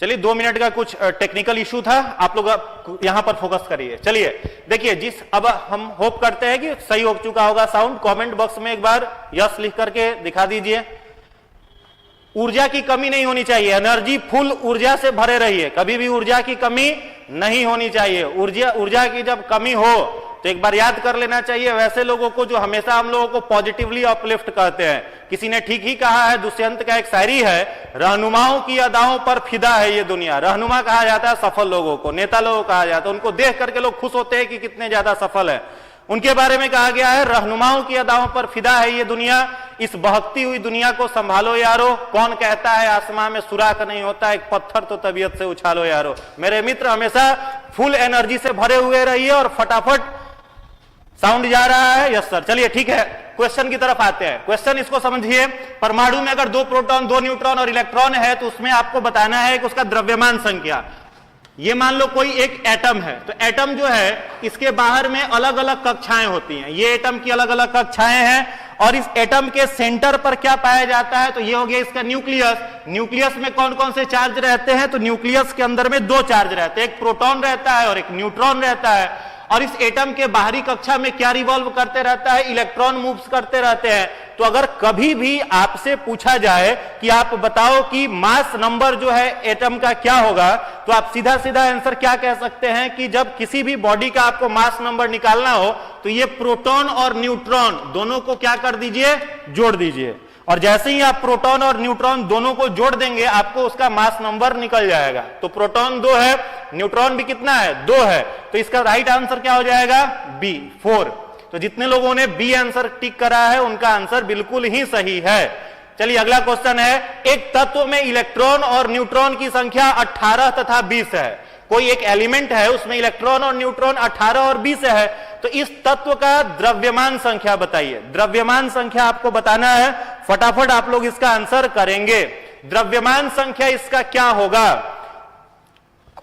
C: चलिए 2 मिनट का कुछ टेक्निकल इशू था, आप लोग यहां पर फोकस करिए। चलिए देखिए, अब हम होप करते हैं कि सही हो चुका होगा साउंड। कमेंट बॉक्स में एक बार यस लिख करके दिखा दीजिए। ऊर्जा की कमी नहीं होनी चाहिए, एनर्जी फुल ऊर्जा से भरे रहिए, कभी भी ऊर्जा की कमी नहीं होनी चाहिए। ऊर्जा की जब कमी हो तो एक बार याद कर लेना चाहिए वैसे लोगों को जो हमेशा हम लोगों को पॉजिटिवली अपलिफ्ट करते हैं। किसी ने ठीक ही कहा है, दुष्यंत का एक शायरी है, रहनुमाओं की अदाओं पर फिदा है ये दुनिया। रहनुमा कहा जाता है सफल लोगों को, नेता लोगों को कहा जाता है, उनको देख करके लोग खुश होते हैं कि कितने ज्यादा सफल है। उनके बारे में कहा गया है, रहनुमाओं की अदाओं पर फिदा है ये दुनिया, इस बहकती हुई दुनिया को संभालो यारो। कौन कहता है आसमां में सुराख नहीं होता, एक पत्थर तो तबीयत से उछालो यारो। मेरे मित्र हमेशा फुल एनर्जी से भरे हुए रहिए और फटाफट साउंड जा रहा है? Yes sir. चलिए ठीक है, क्वेश्चन की तरफ आते हैं। क्वेश्चन इसको समझिए, परमाणु में अगर 2 प्रोटॉन 2 न्यूट्रॉन और इलेक्ट्रॉन है तो उसमें आपको बताना है कि उसका द्रव्यमान संख्या। ये मान लो कोई एक एटम है, तो एटम जो है इसके बाहर में अलग अलग कक्षाएं होती हैं, ये एटम की अलग अलग कक्षाएं हैं, और इस एटम के सेंटर पर क्या पाया जाता है, तो ये हो गया इसका न्यूक्लियस। न्यूक्लियस में कौन कौन से चार्ज रहते हैं, तो न्यूक्लियस के अंदर में दो चार्ज रहते हैं, एक प्रोटॉन रहता है और एक न्यूट्रॉन रहता है। और इस एटम के बाहरी कक्षा में क्या रिवॉल्व करते रहता है, इलेक्ट्रॉन मूव्स करते रहते हैं। तो अगर कभी भी आपसे पूछा जाए कि आप बताओ कि मास नंबर जो है एटम का क्या होगा, तो आप सीधा सीधा आंसर क्या कह सकते हैं कि जब किसी भी बॉडी का आपको मास नंबर निकालना हो तो ये प्रोटॉन और न्यूट्रॉन दोनों को क्या कर दीजिए, जोड़ दीजिए, और जैसे ही आप प्रोटॉन और न्यूट्रॉन दोनों को जोड़ देंगे आपको उसका मास नंबर निकल जाएगा। तो प्रोटॉन 2 है, न्यूट्रॉन भी कितना है, 2 है, तो इसका राइट आंसर क्या हो जाएगा, बी 4। तो जितने लोगों ने बी आंसर टिक करा है उनका आंसर बिल्कुल ही सही है। चलिए अगला क्वेश्चन है, एक तत्व में इलेक्ट्रॉन और न्यूट्रॉन की संख्या 18 तथा 20 है। कोई एक एलिमेंट है उसमें इलेक्ट्रॉन और न्यूट्रॉन 18 और 20 है, तो इस तत्व का द्रव्यमान संख्या बताइए। द्रव्यमान संख्या आपको बताना है, फटाफट आप लोग इसका आंसर करेंगे। द्रव्यमान संख्या इसका क्या होगा,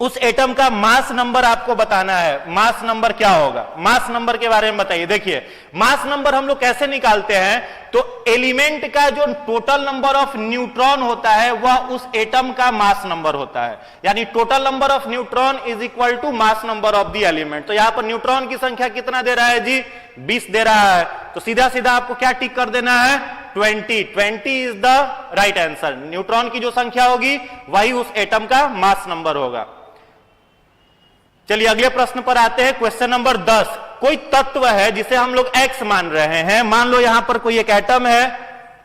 C: उस एटम का मास नंबर आपको बताना है। मास नंबर क्या होगा, मास नंबर के बारे में बताइए। देखिए मास नंबर हम लोग कैसे निकालते हैं, तो एलिमेंट का जो टोटल नंबर ऑफ न्यूट्रॉन होता है वह उस एटम का मास नंबर होता है, यानी total number of neutron is equal to mass number of the element. तो यहां पर न्यूट्रॉन की संख्या कितना दे रहा है जी, 20 दे रहा है, तो सीधा सीधा आपको क्या टिक कर देना है, 20 is the right answer. Neutron की जो संख्या होगी वही उस एटम का मास नंबर होगा। चलिए अगले प्रश्न पर आते हैं, क्वेश्चन नंबर 10। कोई तत्व है जिसे हम लोग x मान रहे हैं, मान लो यहां पर कोई एक एटम है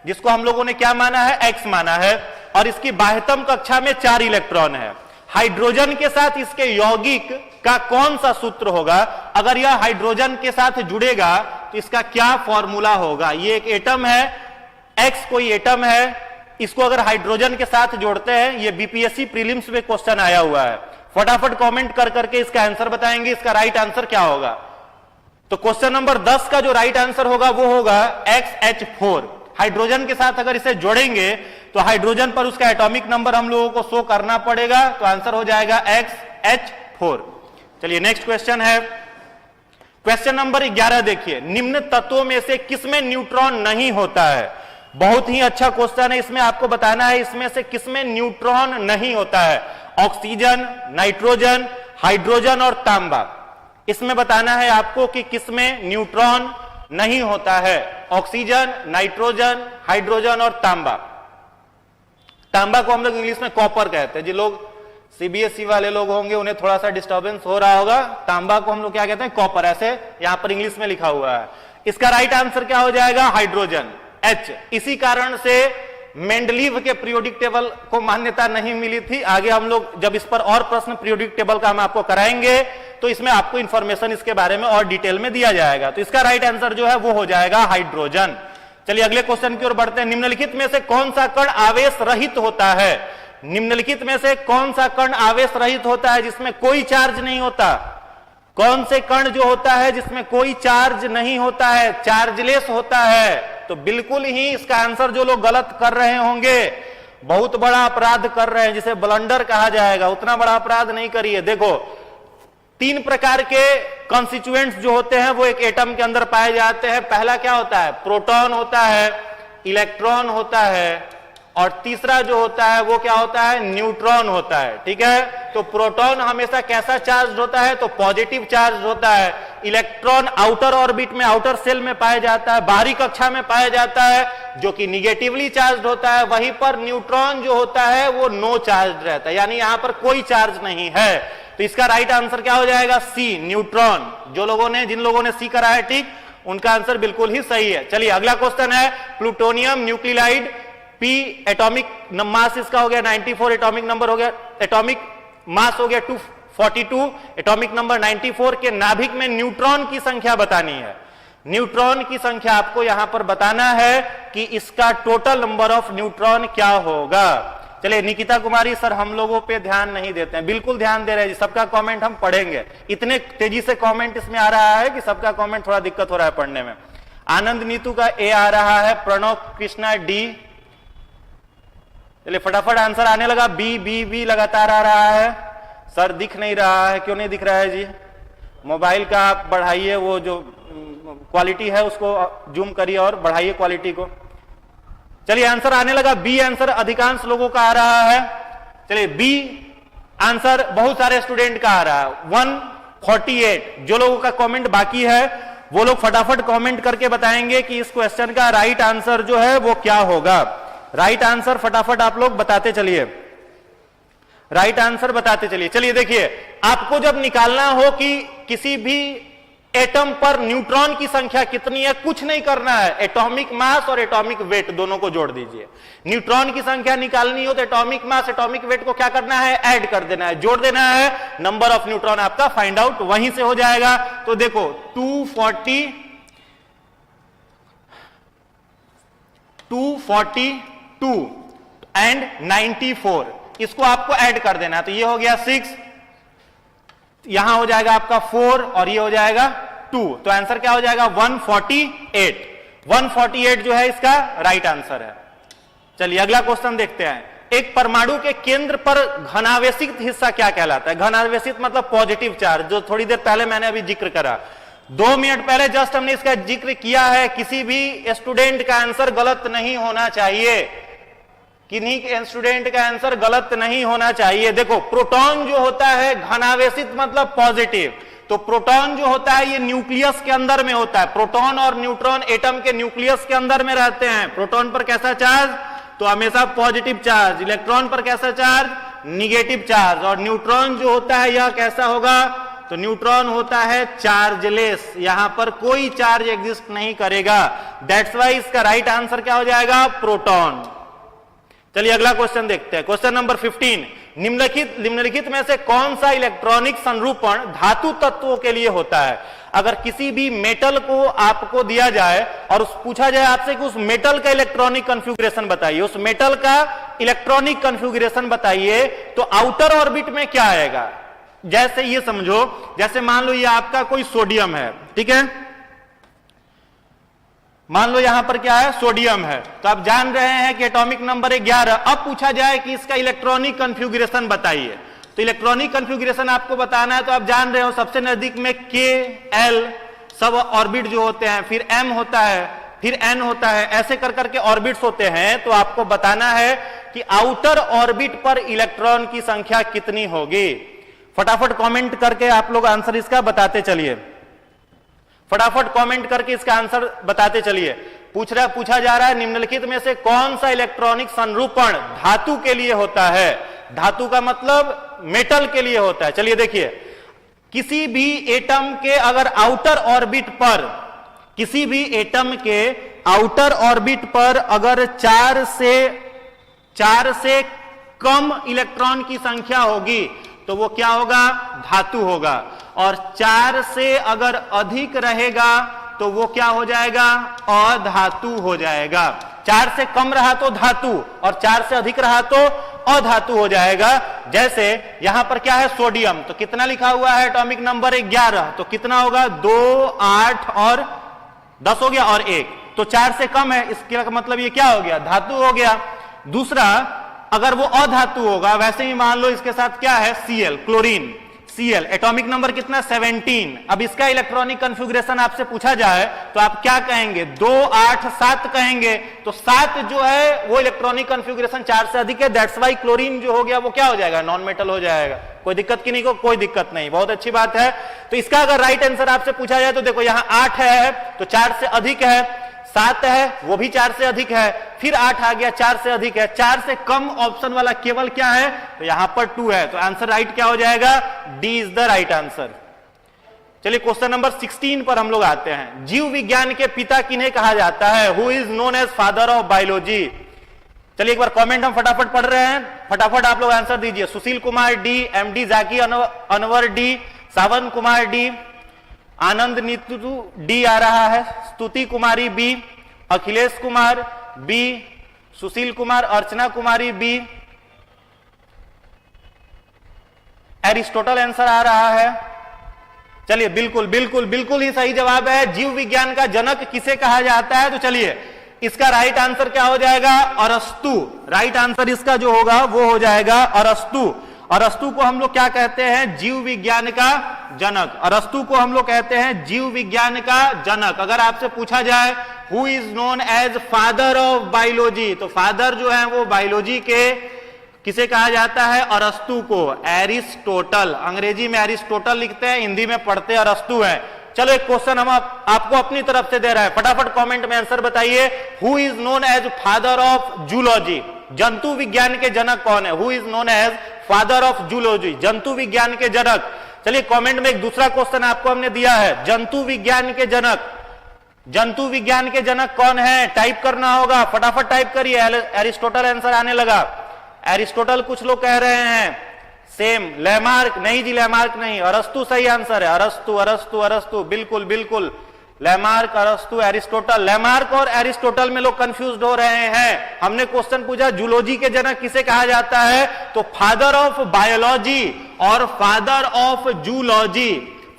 C: जिसको हम लोगों ने क्या माना है, x माना है, और इसकी बाह्यतम कक्षा में 4 इलेक्ट्रॉन है। हाइड्रोजन के साथ इसके यौगिक का कौन सा सूत्र होगा, अगर यह हाइड्रोजन के साथ जुड़ेगा तो इसका क्या फॉर्मूला होगा। ये एक एटम है, x कोई एटम है, इसको अगर हाइड्रोजन के साथ जोड़ते हैं, ये बीपीएससी प्रीलिम्स में क्वेश्चन आया हुआ है, फटाफट कमेंट कर करके इसका आंसर बताएंगे, इसका राइट आंसर क्या होगा। तो क्वेश्चन नंबर 10 का जो राइट आंसर होगा वो होगा XH4। हाइड्रोजन के साथ अगर इसे जोड़ेंगे तो हाइड्रोजन पर उसका एटॉमिक नंबर हम लोगों को शो करना पड़ेगा, तो आंसर हो जाएगा XH4। चलिए नेक्स्ट क्वेश्चन है, क्वेश्चन नंबर 11 देखिए, निम्न तत्वों में से किसमें न्यूट्रॉन नहीं होता है। बहुत ही अच्छा क्वेश्चन है, इसमें आपको बताना है इसमें से किसमें न्यूट्रॉन नहीं होता है। ऑक्सीजन, नाइट्रोजन, हाइड्रोजन और तांबा, इसमें बताना है आपको कि किसमें न्यूट्रॉन नहीं होता है। ऑक्सीजन, नाइट्रोजन, हाइड्रोजन और तांबा। तांबा को हम लोग इंग्लिश में कॉपर कहते हैं, जो लोग सीबीएसई वाले लोग होंगे उन्हें थोड़ा सा डिस्टर्बेंस हो रहा होगा। तांबा को हम लोग क्या कहते हैं, कॉपर, ऐसे यहां पर इंग्लिश में लिखा हुआ है। इसका राइट आंसर क्या हो जाएगा, हाइड्रोजन, H। इसी कारण से मेंडलीव के पीरियोडिक टेबल को मान्यता नहीं मिली थी। आगे हम लोग जब इस पर और प्रश्न पीरियोडिक टेबल का हम आपको कराएंगे तो इसमें आपको इंफॉर्मेशन इसके बारे में और डिटेल में दिया जाएगा। तो इसका राइट आंसर जो है वो हो जाएगा हाइड्रोजन। चलिए अगले क्वेश्चन की ओर बढ़ते हैं, निम्नलिखित में से कौन सा कण आवेश रहित होता है। निम्नलिखित में से कौन सा कण आवेश रहित होता है जिसमें कोई चार्ज नहीं होता। कौन से कण जो होता है जिसमें कोई चार्ज नहीं होता है, चार्जलेस होता है। तो बिल्कुल ही इसका आंसर जो लोग गलत कर रहे होंगे, बहुत बड़ा अपराध कर रहे हैं, जिसे ब्लंडर कहा जाएगा, उतना बड़ा अपराध नहीं करिए। देखो 3 प्रकार के कॉन्स्टिट्यूएंट्स जो होते हैं वो एक एटम के अंदर पाए जाते हैं। पहला क्या होता है, प्रोटॉन होता है, इलेक्ट्रॉन होता है, और तीसरा जो होता है वो क्या होता है, न्यूट्रॉन होता है। ठीक है, तो प्रोटॉन हमेशा कैसा चार्ज होता है, तो पॉजिटिव चार्ज होता है। इलेक्ट्रॉन आउटर ऑर्बिट में, आउटर सेल में पाया जाता है, बाहरी कक्षा में पाया जाता है, जो कि निगेटिवली चार्ज होता है। वहीं पर न्यूट्रॉन जो होता है वो नो चार्ज रहता है, यानी यहां पर कोई चार्ज नहीं है। तो इसका राइट आंसर क्या हो जाएगा, सी, न्यूट्रॉन। जिन लोगों ने सी करा है ठीक, उनका आंसर बिल्कुल ही सही है। चलिए अगला क्वेश्चन है, प्लूटोनियम न्यूक्लिलाइड P एटॉमिक मास इसका हो गया 94, एटॉमिक नंबर हो गया, एटॉमिक मास हो गया 242, एटॉमिक नंबर 94 के नाभिक में न्यूट्रॉन की संख्या बतानी है। न्यूट्रॉन की संख्या आपको यहां पर बताना है कि इसका टोटल नंबर ऑफ न्यूट्रॉन क्या होगा। चलिए निकिता कुमारी सर, हम लोगों पे ध्यान नहीं देते हैं, बिल्कुल ध्यान दे रहे हैं, सबका कमेंट हम पढ़ेंगे। इतने तेजी से कमेंट इसमें आ रहा है कि सबका कमेंट थोड़ा दिक्कत हो रहा है पढ़ने में। आनंद नीतू का ए आ रहा है, प्रणव कृष्णा डी। चलिए फटाफट आंसर आने लगा, बी बी बी लगातार आ रहा है। सर दिख नहीं रहा है, क्यों नहीं दिख रहा है जी? मोबाइल का आप बढ़ाइए, वो जो क्वालिटी है उसको जूम करिए और बढ़ाइए क्वालिटी को। चलिए आंसर आने लगा, बी आंसर अधिकांश लोगों का आ रहा है। चलिए बी आंसर बहुत सारे स्टूडेंट का आ रहा है 148। जो लोगों का कमेंट बाकी है वो लोग फटाफट कमेंट करके बताएंगे कि इस क्वेश्चन का राइट आंसर जो है वो क्या होगा। राइट आंसर फटाफट आप लोग बताते चलिए, राइट आंसर बताते चलिए। चलिए देखिए, आपको जब निकालना हो कि किसी भी एटम पर न्यूट्रॉन की संख्या कितनी है, कुछ नहीं करना है, एटॉमिक मास और एटॉमिक वेट दोनों को जोड़ दीजिए। न्यूट्रॉन की संख्या निकालनी हो तो एटॉमिक मास एटॉमिक वेट को क्या करना है, ऐड कर देना है, जोड़ देना है, नंबर ऑफ न्यूट्रॉन आपका फाइंड आउट वहीं से हो जाएगा। तो देखो 242 एंड 94, इसको आपको ऐड कर देना है। तो ये हो गया 6, यहां हो जाएगा आपका 4 और ये हो जाएगा 2। तो आंसर क्या हो जाएगा 148। 148 जो है इसका राइट आंसर है। चलिए अगला क्वेश्चन देखते हैं। एक परमाणु के केंद्र पर घनावेशित हिस्सा क्या कहलाता है? घनावेशित मतलब पॉजिटिव चार्ज, जो थोड़ी देर पहले मैंने अभी जिक्र करा, 2 मिनट पहले जस्ट हमने इसका जिक्र किया है। किसी भी स्टूडेंट का आंसर गलत नहीं होना चाहिए, किन्हीं स्टूडेंट का आंसर गलत नहीं होना चाहिए। देखो प्रोटॉन जो होता है घनावेशित मतलब पॉजिटिव, तो प्रोटॉन जो होता है ये न्यूक्लियस के अंदर में होता है। प्रोटॉन और न्यूट्रॉन एटम के न्यूक्लियस के अंदर में रहते हैं। प्रोटॉन पर कैसा चार्ज? तो हमेशा पॉजिटिव चार्ज। इलेक्ट्रॉन पर कैसा चार्ज? Negative charge. और न्यूट्रॉन जो होता है यह कैसा होगा? तो न्यूट्रॉन होता है चार्जलेस, यहां पर कोई चार्ज एग्जिस्ट नहीं करेगा। दैट्स वाई इसका राइट आंसर क्या हो जाएगा? प्रोटॉन। चलिए अगला क्वेश्चन देखते हैं। क्वेश्चन नंबर 15, निम्नलिखित में से कौन सा इलेक्ट्रॉनिक संरूपण धातु तत्वों के लिए होता है? अगर किसी भी मेटल को आपको दिया जाए और पूछा जाए आपसे कि उस मेटल का इलेक्ट्रॉनिक कॉन्फ़िगरेशन बताइए, उस मेटल का इलेक्ट्रॉनिक कॉन्फ़िगरेशन बताइए, तो आउटर ऑर्बिट में क्या आएगा? जैसे ये समझो, जैसे मान लो ये आपका कोई सोडियम है, ठीक है, मान लो यहां पर क्या है? सोडियम है। तो आप जान रहे हैं कि एटॉमिक नंबर 11। अब पूछा जाए कि इसका इलेक्ट्रॉनिक कॉन्फ़िगरेशन बताइए, तो इलेक्ट्रॉनिक कॉन्फ़िगरेशन आपको बताना है। तो आप जान रहे हो सबसे नजदीक में K, L सब ऑर्बिट जो होते हैं, फिर M होता है, फिर N होता है, ऐसे कर करके ऑर्बिट्स होते हैं। तो आपको बताना है कि आउटर ऑर्बिट पर इलेक्ट्रॉन की संख्या कितनी होगी। फटाफट कमेंट करके आप लोग आंसर इसका बताते चलिए, फटाफट कमेंट करके इसका आंसर बताते चलिए। पूछा जा रहा है निम्नलिखित में से कौन सा इलेक्ट्रॉनिक संरूपण धातु के लिए होता है? धातु का मतलब मेटल के लिए होता है। चलिए देखिए, किसी भी एटम के अगर आउटर ऑर्बिट पर, किसी भी एटम के आउटर ऑर्बिट पर अगर 4 से कम इलेक्ट्रॉन की संख्या होगी तो वो क्या होगा? धातु होगा। और 4 से अगर अधिक रहेगा तो वो क्या हो जाएगा? अधातु हो जाएगा। 4 से कम रहा तो धातु और 4 से अधिक रहा तो अधातु हो जाएगा। जैसे यहां पर क्या है? सोडियम, तो कितना लिखा हुआ है? एटॉमिक नंबर 11, तो कितना होगा? 2, 8 और 10 हो गया और 1, तो 4 से कम है, इसका मतलब ये क्या हो गया? धातु हो गया। दूसरा, अगर वो अधातु होगा, वैसे ही मान लो इसके साथ क्या है? Cl, chlorine, Cl, atomic number कितना? 17। अब इसका इलेक्ट्रॉनिक कॉन्फ़िगरेशन आपसे पूछा जाए तो आप क्या कहेंगे? 2, 8, 7 कहेंगे। तो 7 जो है वो इलेक्ट्रॉनिक कॉन्फ़िगरेशन 4 से अधिक है। दैट्स वाई क्लोरीन जो हो गया वो क्या हो जाएगा? नॉन मेटल हो जाएगा। कोई दिक्कत की नहीं को? कोई दिक्कत नहीं, बहुत अच्छी बात है। तो इसका अगर राइट आंसर आपसे पूछा जाए तो देखो यहां 8 है तो 4 से अधिक है, 7 है वो भी 4 से अधिक है, फिर 8 आ गया 4 से अधिक है, 4 से कम ऑप्शन वाला केवल क्या है? तो यहां पर 2 है। तो आंसर राइट क्या हो जाएगा? D is the right answer. चलिए क्वेश्चन नंबर 16 पर हम लोग आते हैं। जीव विज्ञान के पिता किन्हें कहा जाता है? Who is known as father of biology? चलिए एक बार कमेंट हम फटाफट पढ़ रहे हैं, फटाफट आप लोग आंसर दीजिए। सुशील कुमार डी, MD जाकी अनवर डी, सावन कुमार डी, आनंद नीतू डी आ रहा है, स्तुति कुमारी B, Akhilesh Kumar B, Sushil Kumar, Archana Kumari B, Aristotle answer आ रहा है। चलिए बिल्कुल बिल्कुल बिल्कुल ही सही जवाब है। जीव विज्ञान का जनक किसे कहा जाता है? तो चलिए इसका राइट आंसर क्या हो जाएगा? अरस्तु। राइट आंसर इसका जो होगा वो हो जाएगा अरस्तु। अरस्तु को हम लोग क्या कहते हैं? जीव विज्ञान का जनक। अरस्तु को हम लोग कहते हैं जीव विज्ञान का जनक। अगर आपसे पूछा जाए who is known as father of biology, तो फादर जो है वो बायोलॉजी के किसे कहा जाता है? अरस्तु को। एरिस्टोटल, अंग्रेजी में एरिस्टोटल लिखते हैं, हिंदी में पढ़ते अरस्तु है। चलो एक क्वेश्चन हम आपको अपनी तरफ से दे रहा है, फटाफट कमेंट में आंसर बताइए। Who is known as father of zoology? जंतु विज्ञान के जनक कौन है? Who is known as father of zoology? जंतु विज्ञान के जनक। चलिए कमेंट में एक दूसरा क्वेश्चन आपको हमने दिया है, जंतु विज्ञान के जनक, जंतु विज्ञान के जनक कौन है? टाइप करना होगा, फटाफट टाइप करिए। एरिस्टोटल आंसर आने लगा। एरिस्टोटल कुछ लोग कह रहे हैं सेम। लैमार्क नहीं जी, लैमार्क नहीं, अरस्तु सही आंसर है। अरस्तु अरस्तु अरस्तु, बिल्कुल बिल्कुल। लैमार्क, अरस्तु, एरिस्टोटल। लैमार्क और एरिस्टोटल में लोग कंफ्यूज हो रहे हैं। हमने क्वेश्चन पूछा जूलॉजी के जनक किसे कहा जाता है, तो फादर ऑफ बायोलॉजी और father of zoology,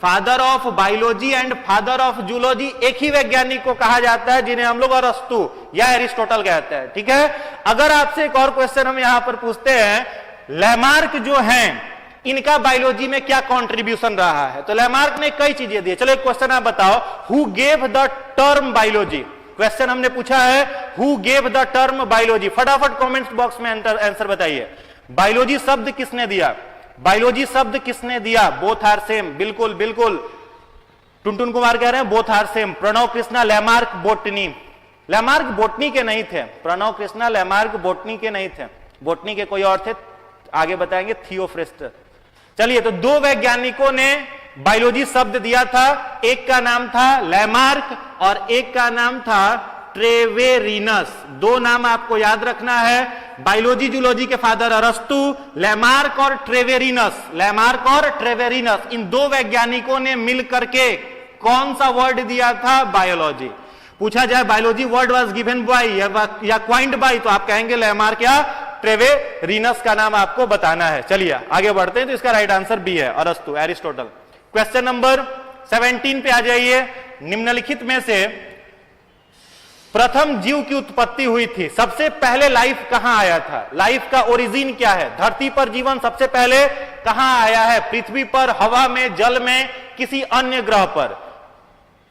C: father of biology and father of zoology एक ही वैज्ञानिक को कहा जाता है, जिन्हें हम लोग अरस्तु या एरिस्टोटल कहते हैं। ठीक है। अगर आपसे एक और क्वेश्चन हम यहां पर पूछते हैं, लैमार्क जो हैं इनका बायोलॉजी में क्या कंट्रीब्यूशन रहा है, तो लैमार्क ने कई चीजें दी। चलो एक क्वेश्चन आप बताओ, who gave the term biology? Question हमने पूछा है who gave the term biology. फटाफट कमेंट्स बॉक्स में आंसर बताइए। बायोलॉजी शब्द किसने दिया? बायोलॉजी शब्द किसने दिया? बोथ आर सेम, बिल्कुल बिल्कुल। टुनटुन कुमार कह रहे हैं both are same. Pranav Krishna, Lamarck botany. Lamarck botany के नहीं थे। प्रणव कृष्णा लैमार्क बोटनी के नहीं थे, बोटनी के कोई और थे, आगे बताएंगे, थियोफ्रेस्टर। चलिए, तो दो वैज्ञानिकों ने बायोलॉजी शब्द दिया था, एक का नाम था लैमार्क और एक का नाम था ट्रेवेरिनस। दो नाम आपको याद रखना है। बायोलॉजी जूलॉजी के फादर अरस्तु, लैमार्क और ट्रेवेरिनस। लैमार्क और ट्रेवेरिनस, इन दो वैज्ञानिकों ने मिलकर के कौन सा वर्ड दिया था? बायोलॉजी। पूछा जाए biology word was given by या क्वाइंड बाय, तो आप कहेंगे लैमार्क या ट्रेवेरिनस का नाम आपको बताना है। चलिए आगे बढ़ते हैं। तो इसका राइट आंसर बी है, अरस्तु, एरिस्टोटल। क्वेश्चन नंबर 17 पे आ जाइए। निम्नलिखित में से प्रथम जीव की उत्पत्ति हुई थी, सबसे पहले लाइफ कहां आया था? लाइफ का ओरिजिन क्या है? धरती पर जीवन सबसे पहले कहां आया है? पृथ्वी पर, हवा में, जल में, किसी अन्य ग्रह पर?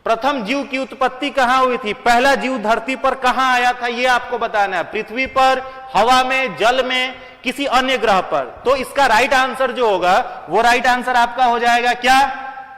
C: प्रथम जीव की उत्पत्ति कहां हुई थी? पहला जीव धरती पर कहां आया था, यह आपको बताना है। पृथ्वी पर, हवा में, जल में, किसी अन्य ग्रह पर। तो इसका राइट आंसर जो होगा वो राइट आंसर आपका हो जाएगा क्या?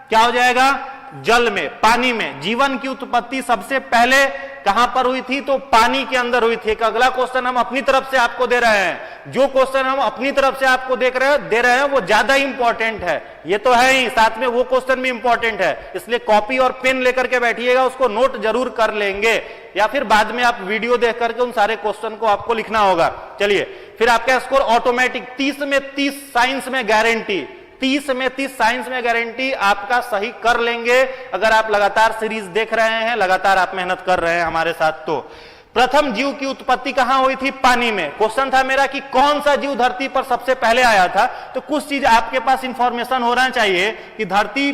C: क्या हो जाएगा? जल में, पानी में। जीवन की उत्पत्ति सबसे पहले कहां पर हुई थी? तो पानी के अंदर हुई थी। एक अगला क्वेश्चन हम अपनी तरफ से आपको दे रहे हैं। जो क्वेश्चन हम अपनी तरफ से आपको दे रहे हैं वो ज्यादा इंपॉर्टेंट है। ये तो है ही, साथ में वो क्वेश्चन भी इंपॉर्टेंट है, इसलिए कॉपी और पेन लेकर के बैठिएगा, उसको नोट जरूर कर लेंगे, या फिर बाद में आप वीडियो देख करके उन सारे क्वेश्चन को आपको लिखना होगा। चलिए, फिर आपका स्कोर ऑटोमेटिक 30 में 30 साइंस में गारंटी, 30 में 30 साइंस में गारंटी आपका सही कर लेंगे अगर आप लगातार सीरीज देख रहे हैं, लगातार आप मेहनत कर रहे हैं हमारे साथ। तो प्रथम जीव की उत्पत्ति कहां हुई थी? पानी में। क्वेश्चन था मेरा कि कौन सा जीव धरती पर सबसे पहले आया था, तो कुछ चीज आपके पास इंफॉर्मेशन होना चाहिए कि धरती,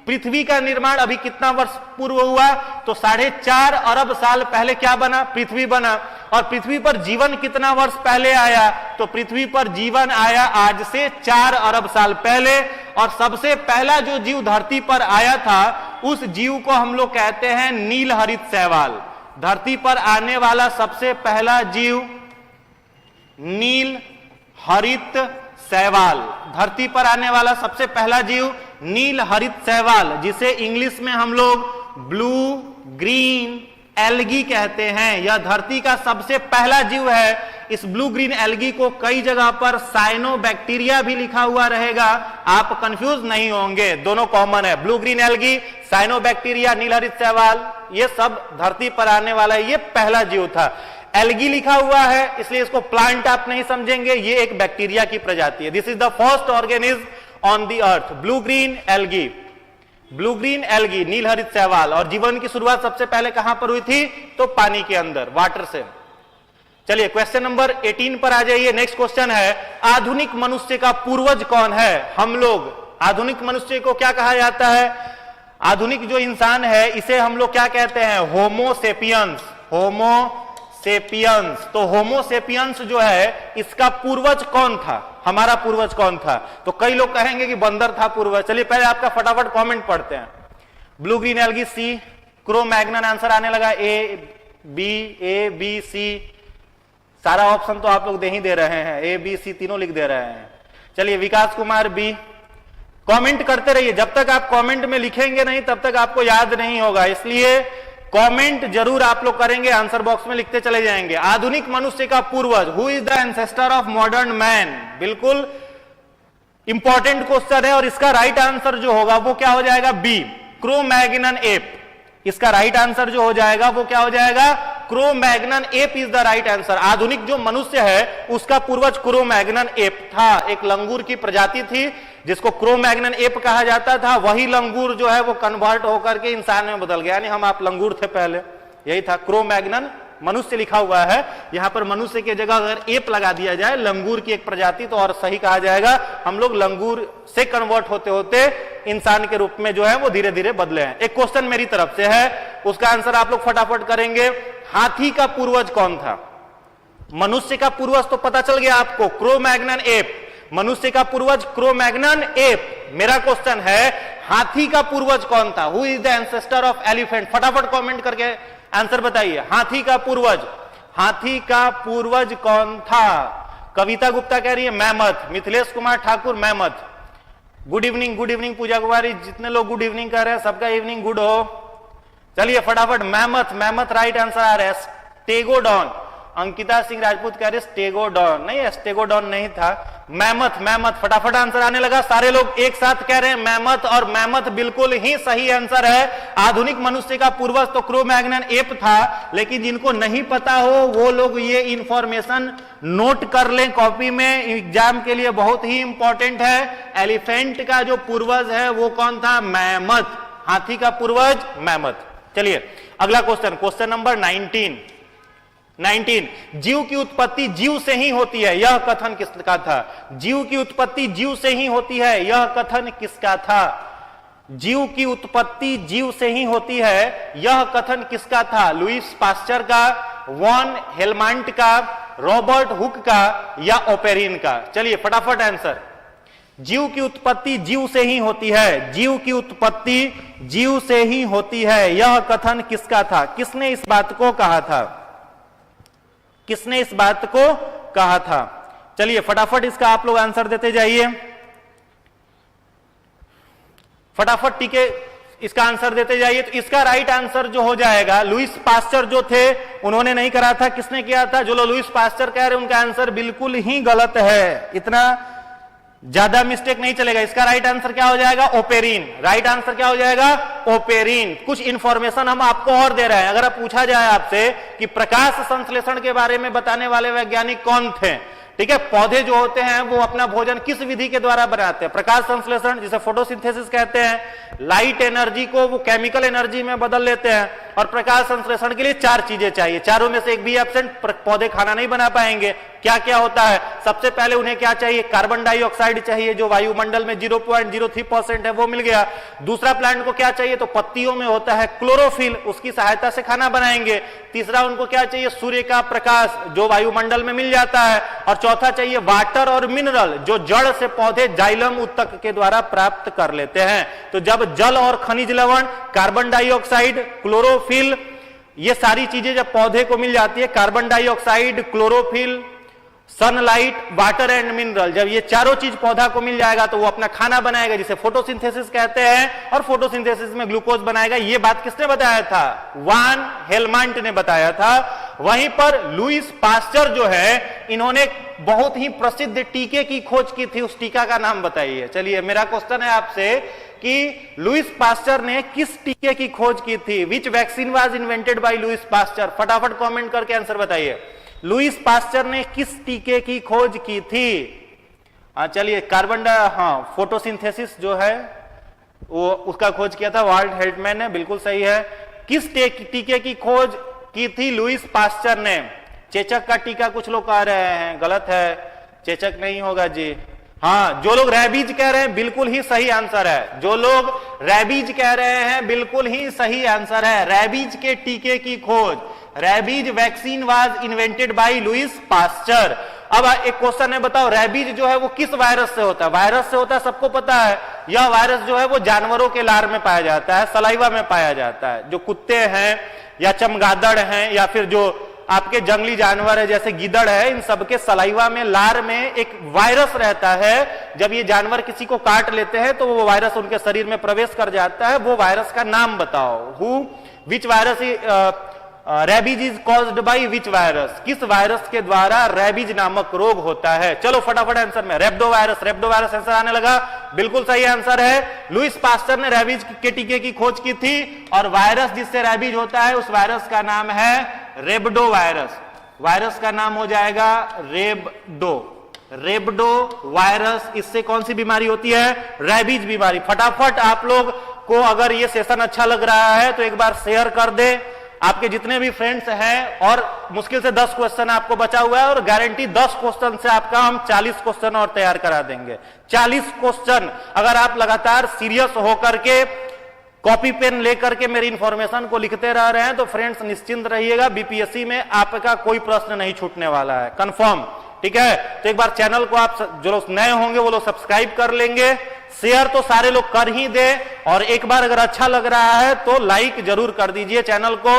C: पृथ्वी का निर्माण अभी कितना वर्ष पूर्व हुआ, तो 4.5 अरब साल पहले क्या बना? पृथ्वी बना। और पृथ्वी पर जीवन कितना वर्ष पहले आया? तो पृथ्वी पर जीवन आया आज से 4 अरब साल पहले। और सबसे पहला जो जीव धरती पर आया था उस जीव को हम लोग कहते हैं नील हरित शैवाल। धरती पर आने वाला सबसे पहला जीव नील हरित शैवाल। धरती पर आने वाला सबसे पहला जीव नील हरित शैवाल, जिसे इंग्लिश में हम लोग ब्लू ग्रीन एल्गी कहते हैं। यह धरती का सबसे पहला जीव है। इस ब्लू ग्रीन एल्गी को कई जगह पर साइनोबैक्टीरिया भी लिखा हुआ रहेगा, आप कंफ्यूज नहीं होंगे, दोनों कॉमन है। ब्लू ग्रीन एल्गी, साइनोबैक्टीरिया, नील हरित शैवाल, ये सब धरती पर आने वाला है। ये पहला जीव था। एल्गी लिखा हुआ है इसलिए इसको प्लांट आप नहीं समझेंगे, ये एक बैक्टीरिया की प्रजाति है। This is the first organism on the earth, blue green algae. Blue green algae, नील हरित शैवाल। और जीवन की शुरुआत सबसे पहले कहां पर हुई थी? तो पानी के अंदर, वाटर से। चलिए क्वेश्चन नंबर 18 पर आ जाइए। नेक्स्ट क्वेश्चन है, आधुनिक मनुष्य का पूर्वज कौन है? हम लोग आधुनिक मनुष्य को क्या कहा जाता है? आधुनिक जो इंसान है इसे हम लोग क्या कहते हैं? होमो सेपियंस। होमो सेपियंस। तो होमो सेपियंस जो है इसका पूर्वज कौन था? हमारा पूर्वज कौन था? तो कई लोग कहेंगे कि बंदर था पूर्वज। चलिए पहले आपका फटाफट कमेंट पढ़ते हैं। ब्लू ग्रीन एल्गी सी, क्रो मैग्नन आंसर आने लगा ए बी सी। सारा ऑप्शन तो आप लोग दे ही दे रहे हैं, ए बी सी तीनों लिख दे रहे हैं। चलिए विकास कुमार बी। कमेंट करते रहिए, जब तक आप कमेंट में लिखेंगे नहीं तब तक आपको याद नहीं होगा, इसलिए कमेंट जरूर आप लोग करेंगे, आंसर बॉक्स में लिखते चले जाएंगे। आधुनिक मनुष्य का पूर्वज, who is the ancestor of modern man? बिल्कुल इंपॉर्टेंट क्वेश्चन है और इसका राइट आंसर जो होगा वो क्या हो जाएगा? B, Cro Magnon ape. इसका राइट आंसर जो हो जाएगा वो क्या हो जाएगा? Cro Magnon ape is the right answer. आधुनिक जो मनुष्य है उसका पूर्वज क्रो मैग्नन एप था, एक लंगूर की प्रजाति थी जिसको क्रो मैग्नन एप कहा जाता था। वही लंगूर जो है वो कन्वर्ट होकर के इंसान में बदल गया, यानी हम आप लंगूर थे पहले, यही था। क्रो मैग्नन मनुष्य लिखा हुआ है, यहां पर मनुष्य की जगह अगर एप लगा दिया जाए, लंगूर की एक प्रजाति, तो और सही कहा जाएगा। हम लोग लंगूर से कन्वर्ट होते होते इंसान के रूप में जो है वो धीरे धीरे बदले हैं। एक क्वेश्चन मेरी तरफ से है, उसका आंसर आप लोग फटाफट करेंगे। हाथी का पूर्वज कौन था? मनुष्य का पूर्वज तो पता चल गया आपको, क्रो मैग्नन एप। मनुष्य का पूर्वज क्रो मैग्नन एप। मेरा क्वेश्चन है हाथी का पूर्वज कौन था? Who is the ancestor of elephant? फटाफट कमेंट करके आंसर बताइए। हाथी का पूर्वज, हाथी का पूर्वज कौन था? कविता गुप्ता कह रही है मैमथ। मिथिलेश कुमार ठाकुर मैमथ। Good evening Pooja Kumari. जितने लोग गुड इवनिंग कह रहे हैं सबका इवनिंग गुड हो। चलिए फटाफट मैमथ, मैमथ राइट आंसर आ रहा है। स्टेगोडॉन, अंकिता सिंह राजपूत कह रहे स्टेगोडॉन, नहीं स्टेगोडॉन नहीं था, मैमथ, मैमथ। फटाफट आंसर आने लगा, सारे लोग एक साथ कह रहे हैं मैमथ, और मैमथ बिल्कुल ही सही आंसर है। आधुनिक मनुष्य का पूर्वज तो क्रो मैग्नन एप था, लेकिन जिनको नहीं पता हो वो लोग ये इंफॉर्मेशन नोट कर लें कॉपी में, एग्जाम के लिए बहुत ही इंपॉर्टेंट है। एलिफेंट का जो पूर्वज है वो कौन था? मैमथ। हाथी का पूर्वज मैमथ। चलिए अगला क्वेश्चन, क्वेश्चन नंबर 19। जीव की उत्पत्ति जीव से ही होती है, यह कथन किसका था? जीव की उत्पत्ति जीव से ही होती है, यह कथन किसका था? जीव की उत्पत्ति जीव से ही होती है, यह कथन किसका था? लुईस पास्चर का, वॉन हेलमांट का, रॉबर्ट हुक का, या ओपेरिन का? चलिए फटाफट आंसर। जीव की उत्पत्ति जीव से ही होती है, जीव की उत्पत्ति जीव से ही होती है, यह कथन किसका था? किसने इस बात को कहा था? किसने इस बात को कहा था? चलिए फटाफट इसका आप लोग आंसर देते जाइए, फटाफट ठीक है, इसका आंसर देते जाइए। तो इसका राइट आंसर जो हो जाएगा, लुईस पास्चर जो थे उन्होंने नहीं करा था, किसने किया था? जो लोग लुईस पास्चर कह रहे हैं उनका आंसर बिल्कुल ही गलत है, इतना ज्यादा मिस्टेक नहीं चलेगा। इसका राइट आंसर क्या हो जाएगा? ओपेरिन। राइट आंसर क्या हो जाएगा? ओपेरिन। कुछ इंफॉर्मेशन हम आपको और दे रहे हैं। अगर आप पूछा जाए आपसे कि प्रकाश संश्लेषण के बारे में बताने वाले वैज्ञानिक कौन थे, ठीक है, पौधे जो होते हैं वो अपना भोजन किस विधि के द्वारा बनाते हैं? प्रकाश संश्लेषण, जिसे फोटोसिंथेसिस कहते हैं। लाइट एनर्जी को वो केमिकल एनर्जी में बदल लेते हैं, और प्रकाश संश्लेषण के लिए 4 चीजें चाहिए, चारों में से एक भी एब्सेंट, पौधे खाना नहीं बना पाएंगे। क्या क्या होता है? सबसे पहले उन्हें क्या चाहिए? कार्बन डाइऑक्साइड चाहिए, जो वायुमंडल में 0.03% है, वो मिल गया। दूसरा प्लांट को क्या चाहिए? तो पत्तियों में होता है क्लोरोफिल, उसकी सहायता से खाना बनाएंगे। तीसरा उनको क्या चाहिए? सूर्य का प्रकाश, जो वायुमंडल में मिल जाता है। और चौथा चाहिए वाटर और मिनरल, जो जड़ से पौधे जाइलम उत्तक के द्वारा प्राप्त कर लेते हैं। तो जब जल और खनिज लवण, कार्बन डाइऑक्साइड, क्लोरोफिल, ये सारी चीजें जब पौधे को मिल जाती है, carbon dioxide, chlorophyll, sunlight, water and mineral, जब ये चारों चीज पौधा को मिल जाएगा तो वो अपना खाना बनाएगा, जिसे फोटोसिंथेसिस कहते हैं, और फोटोसिंथेसिस में ग्लूकोज बनाएगा। ये बात किसने बताया था? वान हेलमांट ने बताया था। वहीं पर लुईस पास्चर जो है, इन्होंने बहुत ही प्रसिद्ध टीके की खोज की थी, उस टीका का नाम बताइए। चलिए मेरा क्वेश्चन है आपसे कि लुईस पास्चर ने किस टीके की खोज की थी? विच vaccine was invented bye Lewis pasture? फटाफट कमेंट करके आंसर बताइए। लुईस पास्चर ने किस टीके की खोज की थी? चलिए फोटोसिंथेसिस जो है वो उसका खोज किया था वाल्ट हेल्टमैन ने, बिल्कुल सही है। किस टीके की खोज की थी लुईस पास्चर ने? चेचक का टीका कुछ लोग कह रहे हैं, गलत है, चेचक नहीं होगा जी। हाँ, जो लोग रैबीज कह रहे हैं बिल्कुल ही सही आंसर है, जो लोग रैबीज कह रहे हैं बिल्कुल ही सही आंसर है। रैबीज के टीके की खोज, rabies vaccine was invented bye Lewis pasture. अब एक क्वेश्चन है, बताओ रेबीज जो है वो किस वायरस से होता है? वायरस से होता है, सबको पता है। यह वायरस जो है वो जानवरों के लार में पाया जाता है, सलाइवा में पाया जाता है। जो कुत्ते हैं या चमगादड़ हैं या फिर जो आपके जंगली जानवर है जैसे गीदड़ है, इन सबके सलाइवा में, लार में एक वायरस रहता है। जब ये जानवर किसी को काट लेते हैं तो वो वायरस उनके शरीर में प्रवेश कर जाता है। वो वायरस का नाम बताओ। Which virus rabies is caused by which virus? किस वायरस के द्वारा रेबीज नामक रोग होता है? चलो फटाफट आंसर में, रेब्डो वायरस। रेब्डो वायरस आंसर आने लगा, बिल्कुल सही आंसर है। लुइस पास्टर ने रेबीज के टीके की खोज की थी और वायरस जिससे रेबीज होता है उस वायरस का नाम है रेब्डो वायरस। वायरस का नाम हो जाएगा रेब्डो। रेब्डो वायरस, इससे कौन सी बीमारी होती है? रेबीज बीमारी। फटाफट आप लोग को अगर ये सेशन अच्छा लग रहा है तो एक बार शेयर कर दे, आपके जितने भी फ्रेंड्स हैं, और मुश्किल से 10 क्वेश्चन आपको बचा हुआ है और गारंटी 10 क्वेश्चन से आपका हम 40 क्वेश्चन और तैयार करा देंगे। 40 क्वेश्चन अगर आप लगातार सीरियस होकर के कॉपी पेन लेकर के मेरी इंफॉर्मेशन को लिखते रह रहे हैं तो फ्रेंड्स निश्चिंत रहिएगा, बीपीएससी में आपका कोई प्रश्न नहीं छूटने वाला है, कंफर्म। ठीक है, तो एक बार चैनल को आप जो लोग नए होंगे वो लोग सब्सक्राइब कर लेंगे, शेयर तो सारे लोग कर ही दे, और एक बार अगर अच्छा लग रहा है तो लाइक जरूर कर दीजिए, चैनल को,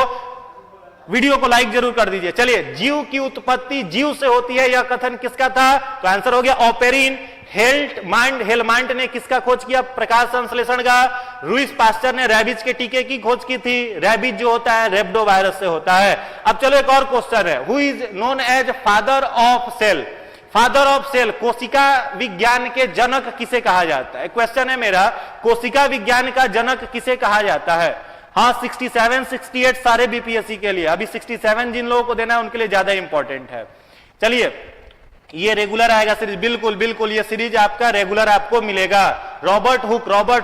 C: वीडियो को लाइक जरूर कर दीजिए। चलिए, जीव की उत्पत्ति जीव से होती है, यह कथन किसका था? तो आंसर हो गया ऑपेरिन। हेलमांड ने किसका खोज किया? प्रकाश संश्लेषण का। लुइस पास्टर ने रेबीज के टीके की खोज की थी। रेबीज जो होता है रेब्डो वायरस से होता है। अब चलो एक और क्वेश्चन है, who is known as father of cell? Father of cell, कोशिका विज्ञान के जनक किसे कहा जाता है? क्वेश्चन है मेरा, कोशिका विज्ञान का जनक किसे कहा जाता है? हाँ, 67, 68 सारे बीपीएससी के लिए, अभी 67 जिन लोगों को देना है उनके लिए ज्यादा इंपॉर्टेंट है। चलिए, ये रेगुलर आएगा सीरीज, बिल्कुल बिल्कुल ये सीरीज आपका रेगुलर आपको मिलेगा। रॉबर्ट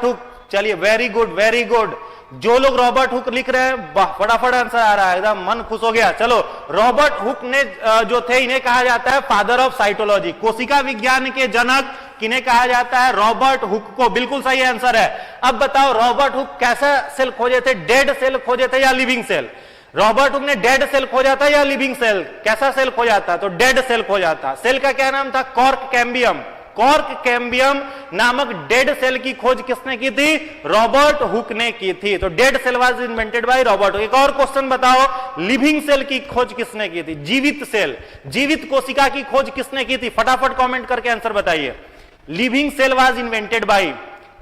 C: हुक, चलिए वेरी गुड वेरी गुड। जो लोग रॉबर्ट हुक लिख रहे हैं फटाफट आंसर आ रहा है, एकदम मन खुश हो गया। चलो, रॉबर्ट हुक ने जो थे इन्हें कहा जाता है फादर ऑफ साइटोलॉजी। कोशिका विज्ञान के जनक किन्हें कहा जाता है? रॉबर्ट हुक को, बिल्कुल सही आंसर है। अब बताओ रॉबर्ट हुक कैसा सेल खोजे थे? डेड सेल खोजे थे या लिविंग सेल? रॉबर्ट हुक ने डेड सेल खोजा था या लिविंग सेल? कैसा सेल खोजा था? तो डेड सेल खोजा था। सेल का क्या नाम था? Cork cambium. कॉर्क कैम्बियम नामक डेड सेल की खोज किसने की थी? रॉबर्ट हुक ने की थी। तो dead cell was invented by Robert Hooke. एक और क्वेश्चन बताओ, लिविंग सेल की खोज किसने की थी? जीवित सेल, जीवित कोशिका की खोज किसने की थी? फटाफट कमेंट करके आंसर बताइए। Living cell was invented by,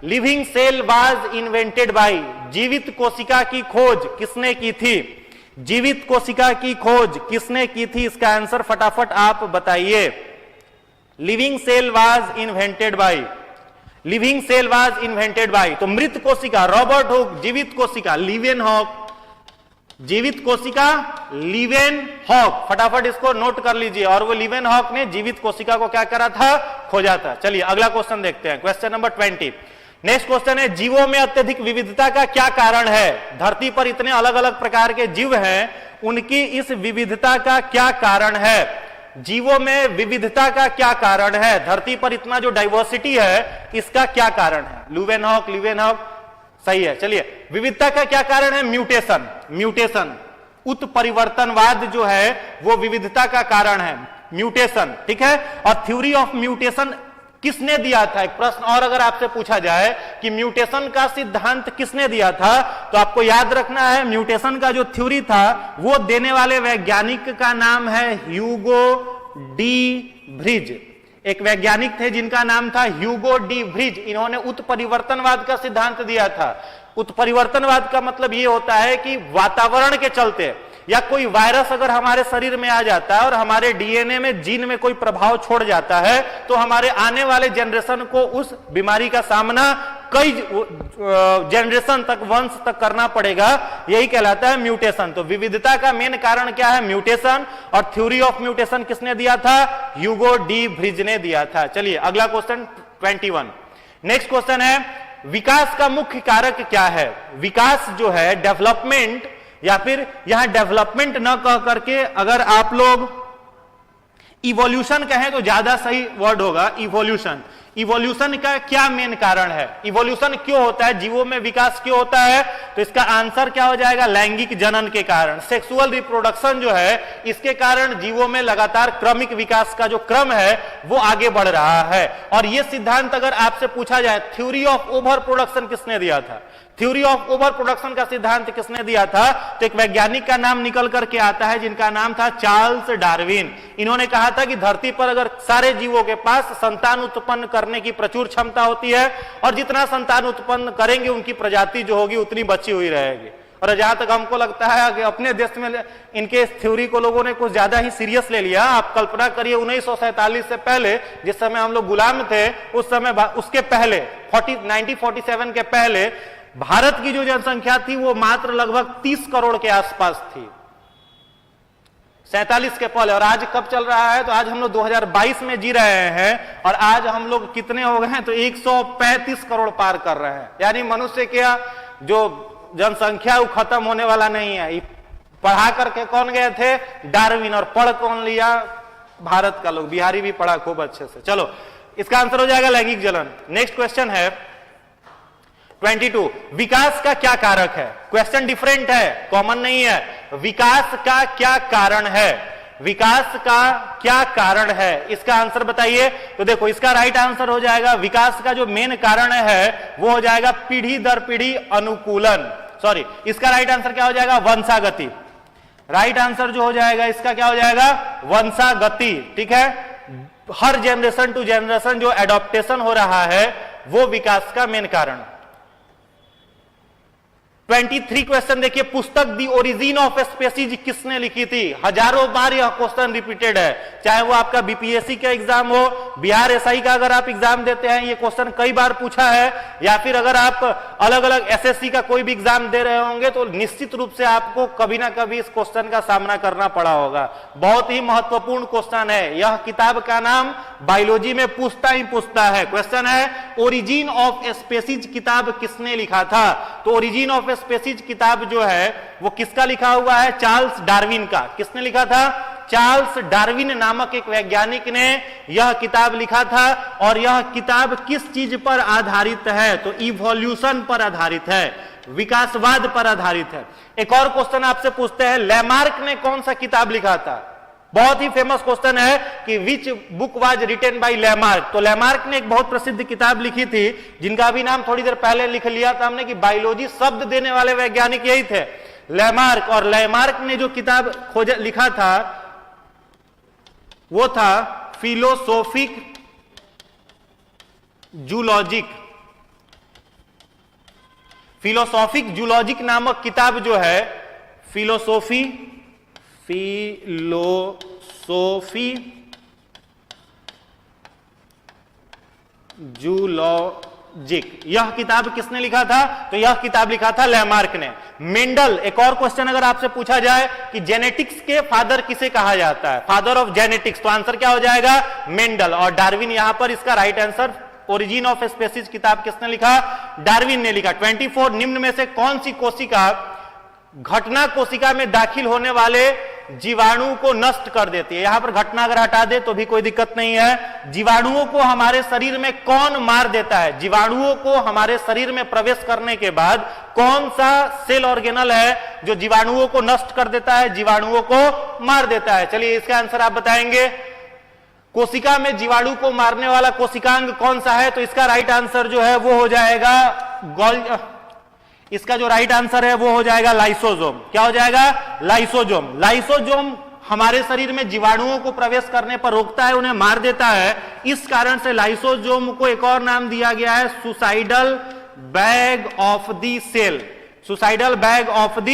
C: living cell was invented by, जीवित कोशिका की खोज किसने की थी? जीवित कोशिका की खोज किसने की थी? इसका आंसर फटाफट आप बताइए। Living cell was invented by, living cell was invented by. तो मृत कोशिका रॉबर्ट हुक, जीवित कोशिका लीवेनहॉक, जीवित कोशिका लीवेनहॉक, फटाफट इसको नोट कर लीजिए। और वो लीवेनहॉक ने जीवित कोशिका को क्या करा था? खोजा था। चलिए अगला क्वेश्चन देखते हैं, क्वेश्चन नंबर 20। नेक्स्ट क्वेश्चन है, जीवों में अत्यधिक विविधता का क्या कारण है? धरती पर इतने अलग अलग प्रकार के जीव हैं, उनकी इस विविधता का क्या कारण है? जीवों में विविधता का क्या कारण है? धरती पर इतना जो डाइवर्सिटी है, इसका क्या कारण है? लीवेनहॉक सही है। चलिए, विविधता का क्या कारण है? म्यूटेशन, म्यूटेशन, उत्परिवर्तनवाद जो है वो विविधता का कारण है, म्यूटेशन। ठीक है, और थ्योरी ऑफ म्यूटेशन किसने दिया था? एक प्रश्न और अगर आपसे पूछा जाए कि म्यूटेशन का सिद्धांत किसने दिया था, तो आपको याद रखना है म्यूटेशन का जो थ्योरी था वो देने वाले वैज्ञानिक का नाम है ह्यूगो डी व्रिज। एक वैज्ञानिक थे जिनका नाम था ह्यूगो डी व्रिज। इन्होंने उत्परिवर्तनवाद का सिद्धांत दिया था। उत्परिवर्तनवाद का मतलब ये होता है कि वातावरण के चलते या कोई वायरस अगर हमारे शरीर में आ जाता है और हमारे डीएनए में, जीन में कोई प्रभाव छोड़ जाता है, तो हमारे आने वाले जनरेशन को उस बीमारी का सामना कई जनरेशन तक, वंश तक करना पड़ेगा। यही कहलाता है म्यूटेशन। तो विविधता का मेन कारण क्या है? म्यूटेशन। और थ्योरी ऑफ म्यूटेशन किसने दिया था? ह्यूगो डी व्रिज ने दिया था। चलिए अगला क्वेश्चन 21। नेक्स्ट क्वेश्चन है, विकास का मुख्य कारक क्या है? विकास जो है, डेवलपमेंट, या फिर यहां डेवलपमेंट न कह करके अगर आप लोग इवोल्यूशन कहें तो ज्यादा सही वर्ड होगा, इवोल्यूशन। इवोल्यूशन का क्या मेन कारण है? इवोल्यूशन क्यों होता है? जीवों में विकास क्यों होता है? तो इसका आंसर क्या हो जाएगा? लैंगिक जनन के कारण। सेक्सुअल रिप्रोडक्शन जो है, इसके कारण जीवों में लगातार क्रमिक विकास का जो क्रम है वो आगे बढ़ रहा है। और यह सिद्धांत अगर आपसे पूछा जाए, थ्योरी ऑफ ओवर प्रोडक्शन किसने दिया था? थ्योरी ऑफ ओवर प्रोडक्शन का सिद्धांत किसने दिया था? तो एक वैज्ञानिक का नाम निकल करके आता है जिनका नाम था चार्ल्स डार्विन। इन्होंने कहा था कि धरती पर अगर सारे जीवों के पास संतान उत्पन्न करने की प्रचुर क्षमता होती है और जितना संतान उत्पन्न करेंगे उनकी प्रजाति जो होगी उतनी बची हुई रहेगी। और जहां तक हमको लगता है कि अपने देश में इनके इस थ्योरी को लोगों ने कुछ ज्यादा ही सीरियस ले लिया। आप कल्पना करिए 1947 से पहले, जिस समय हम लोग गुलाम थे, उस समय उसके पहले 1947 के पहले भारत की जो जनसंख्या थी वो मात्र लगभग 30 करोड़ के आसपास थी, 47 के पहले। और आज कब चल रहा है? तो आज हम लोग 2022 में जी रहे हैं और आज हम लोग कितने हो गए हैं? तो 135 करोड़ पार कर रहे हैं। यानी मनुष्य क्या जो जनसंख्या वो खत्म होने वाला नहीं है। पढ़ा करके कौन गए थे? डार्विन। और पढ़ कौन लिया? भारत का लोग। बिहारी भी पढ़ा खूब अच्छे से। चलो, इसका आंसर हो जाएगा लैंगिक जलन। नेक्स्ट क्वेश्चन है 22, विकास का क्या कारक है? क्वेश्चन डिफरेंट है, कॉमन नहीं है। विकास का क्या कारण है? विकास का क्या कारण है, इसका आंसर बताइए। तो देखो, इसका राइट आंसर हो जाएगा, विकास का जो मेन कारण है वो हो जाएगा पीढ़ी दर पीढ़ी अनुकूलन। सॉरी, इसका राइट आंसर क्या हो जाएगा? वंशागति। राइट आंसर जो हो जाएगा इसका क्या हो जाएगा? वंशागति। ठीक है, हर जनरेशन टू जनरेशन जो एडॉप्टेशन हो रहा है वो विकास का मेन कारण। 23 क्वेश्चन देखिए, पुस्तक दी ओरिजिन ऑफ स्पेसीज किसने लिखी थी? हजारों बार यह क्वेश्चन रिपीटेड है, चाहे वो आपका बीपीएससी का एग्जाम हो, बिहार एसआई का अगर आप एग्जाम देते हैं ये क्वेश्चन कई बार पूछा है, या फिर अगर आप अलग अलग एसएससी का कोई भी एग्जाम दे रहे होंगे तो निश्चित रूप से आपको कभी ना कभी इस क्वेश्चन का सामना करना पड़ा होगा। बहुत ही महत्वपूर्ण क्वेश्चन है। यह किताब का नाम बायोलॉजी में पूछता ही पूछता है। क्वेश्चन है, ओरिजिन ऑफ स्पेसीज किताब किसने लिखा था? तो ओरिजिन ऑफ स्पेसीज किताब जो है वो किसका लिखा हुआ है? चार्ल्स डार्विन का। किसने लिखा था? चार्ल्स डार्विन नामक एक वैज्ञानिक ने यह किताब लिखा था। और यह किताब किस चीज पर आधारित है? तो इवोल्यूशन पर आधारित है, विकासवाद पर आधारित है। एक और क्वेश्चन आपसे पूछते हैं, लैमार्क ने कौन सा किताब लिखा था? बहुत ही फेमस क्वेश्चन है कि which book was written by Lamarck. तो लैमार्क ने एक बहुत प्रसिद्ध किताब लिखी थी जिनका भी नाम थोड़ी देर पहले लिख लिया था हमने कि बायोलॉजी शब्द देने वाले वैज्ञानिक यही थे, लैमार्क। और लैमार्क ने जो किताब लिखा था वो था फिलोसोफिक जूलॉजिक। फिलोसॉफिक जूलॉजिक नामक किताब जो है, फिलोसोफी जूलॉजिक, यह किताब किसने लिखा था? तो यह किताब लिखा था लैमार्क ने। मेंडल, एक और क्वेश्चन अगर आपसे पूछा जाए कि जेनेटिक्स के फादर किसे कहा जाता है, फादर ऑफ जेनेटिक्स, तो आंसर क्या हो जाएगा? मेंडल। और डार्विन, यहां पर इसका right answer origin of species किताब किसने लिखा? डार्विन ने लिखा। 24, निम्न में से कौन सी कोशिका घटना कोशिका में दाखिल होने वाले जीवाणु को नष्ट कर देती है? यहां पर घटना अगर हटा दे तो भी कोई दिक्कत नहीं है। जीवाणुओं को हमारे शरीर में कौन मार देता है? जीवाणुओं को हमारे शरीर में प्रवेश करने के बाद कौन सा सेल ऑर्गेनल है जो जीवाणुओं को नष्ट कर देता है, जीवाणुओं को मार देता है? चलिए इसका आंसर आप बताएंगे। कोशिका में जीवाणु को मारने वाला कोशिकांग कौन सा है? तो इसका राइट आंसर जो है वो हो जाएगा इसका जो राइट आंसर है वो हो जाएगा लाइसोजोम। क्या हो जाएगा? लाइसोजोम। लाइसोजोम हमारे शरीर में जीवाणुओं को प्रवेश करने पर रोकता है, उन्हें मार देता है। इस कारण से लाइसोजोम को एक और नाम दिया गया है, suicidal bag of the cell. Suicidal bag of the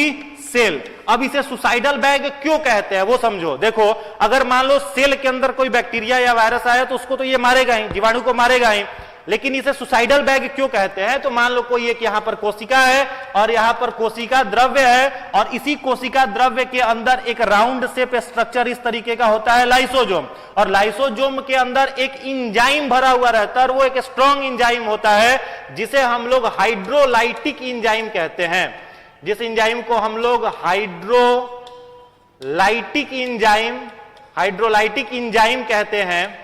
C: cell. अब इसे सुसाइडल बैग क्यों कहते हैं वो समझो। देखो, अगर मान लो सेल के अंदर कोई बैक्टीरिया या वायरस आया तो उसको तो ये मारेगा ही, जीवाणु को मारेगा ही, लेकिन इसे सुसाइडल बैग क्यों कहते हैं? तो मान लो कोई एक यहां पर कोशिका है और यहां पर कोशिका द्रव्य है और इसी कोशिका द्रव्य के अंदर एक राउंड शेप स्ट्रक्चर इस तरीके का होता है लाइसोजोम। और लाइसोजोम के अंदर एक इंजाइम भरा हुआ रहता है और वो एक स्ट्रॉन्ग इंजाइम होता है जिसे हम लोग हाइड्रोलाइटिक इंजाइम कहते हैं। जिस इंजाइम को हम लोग हाइड्रोलाइटिक इंजाइम कहते हैं,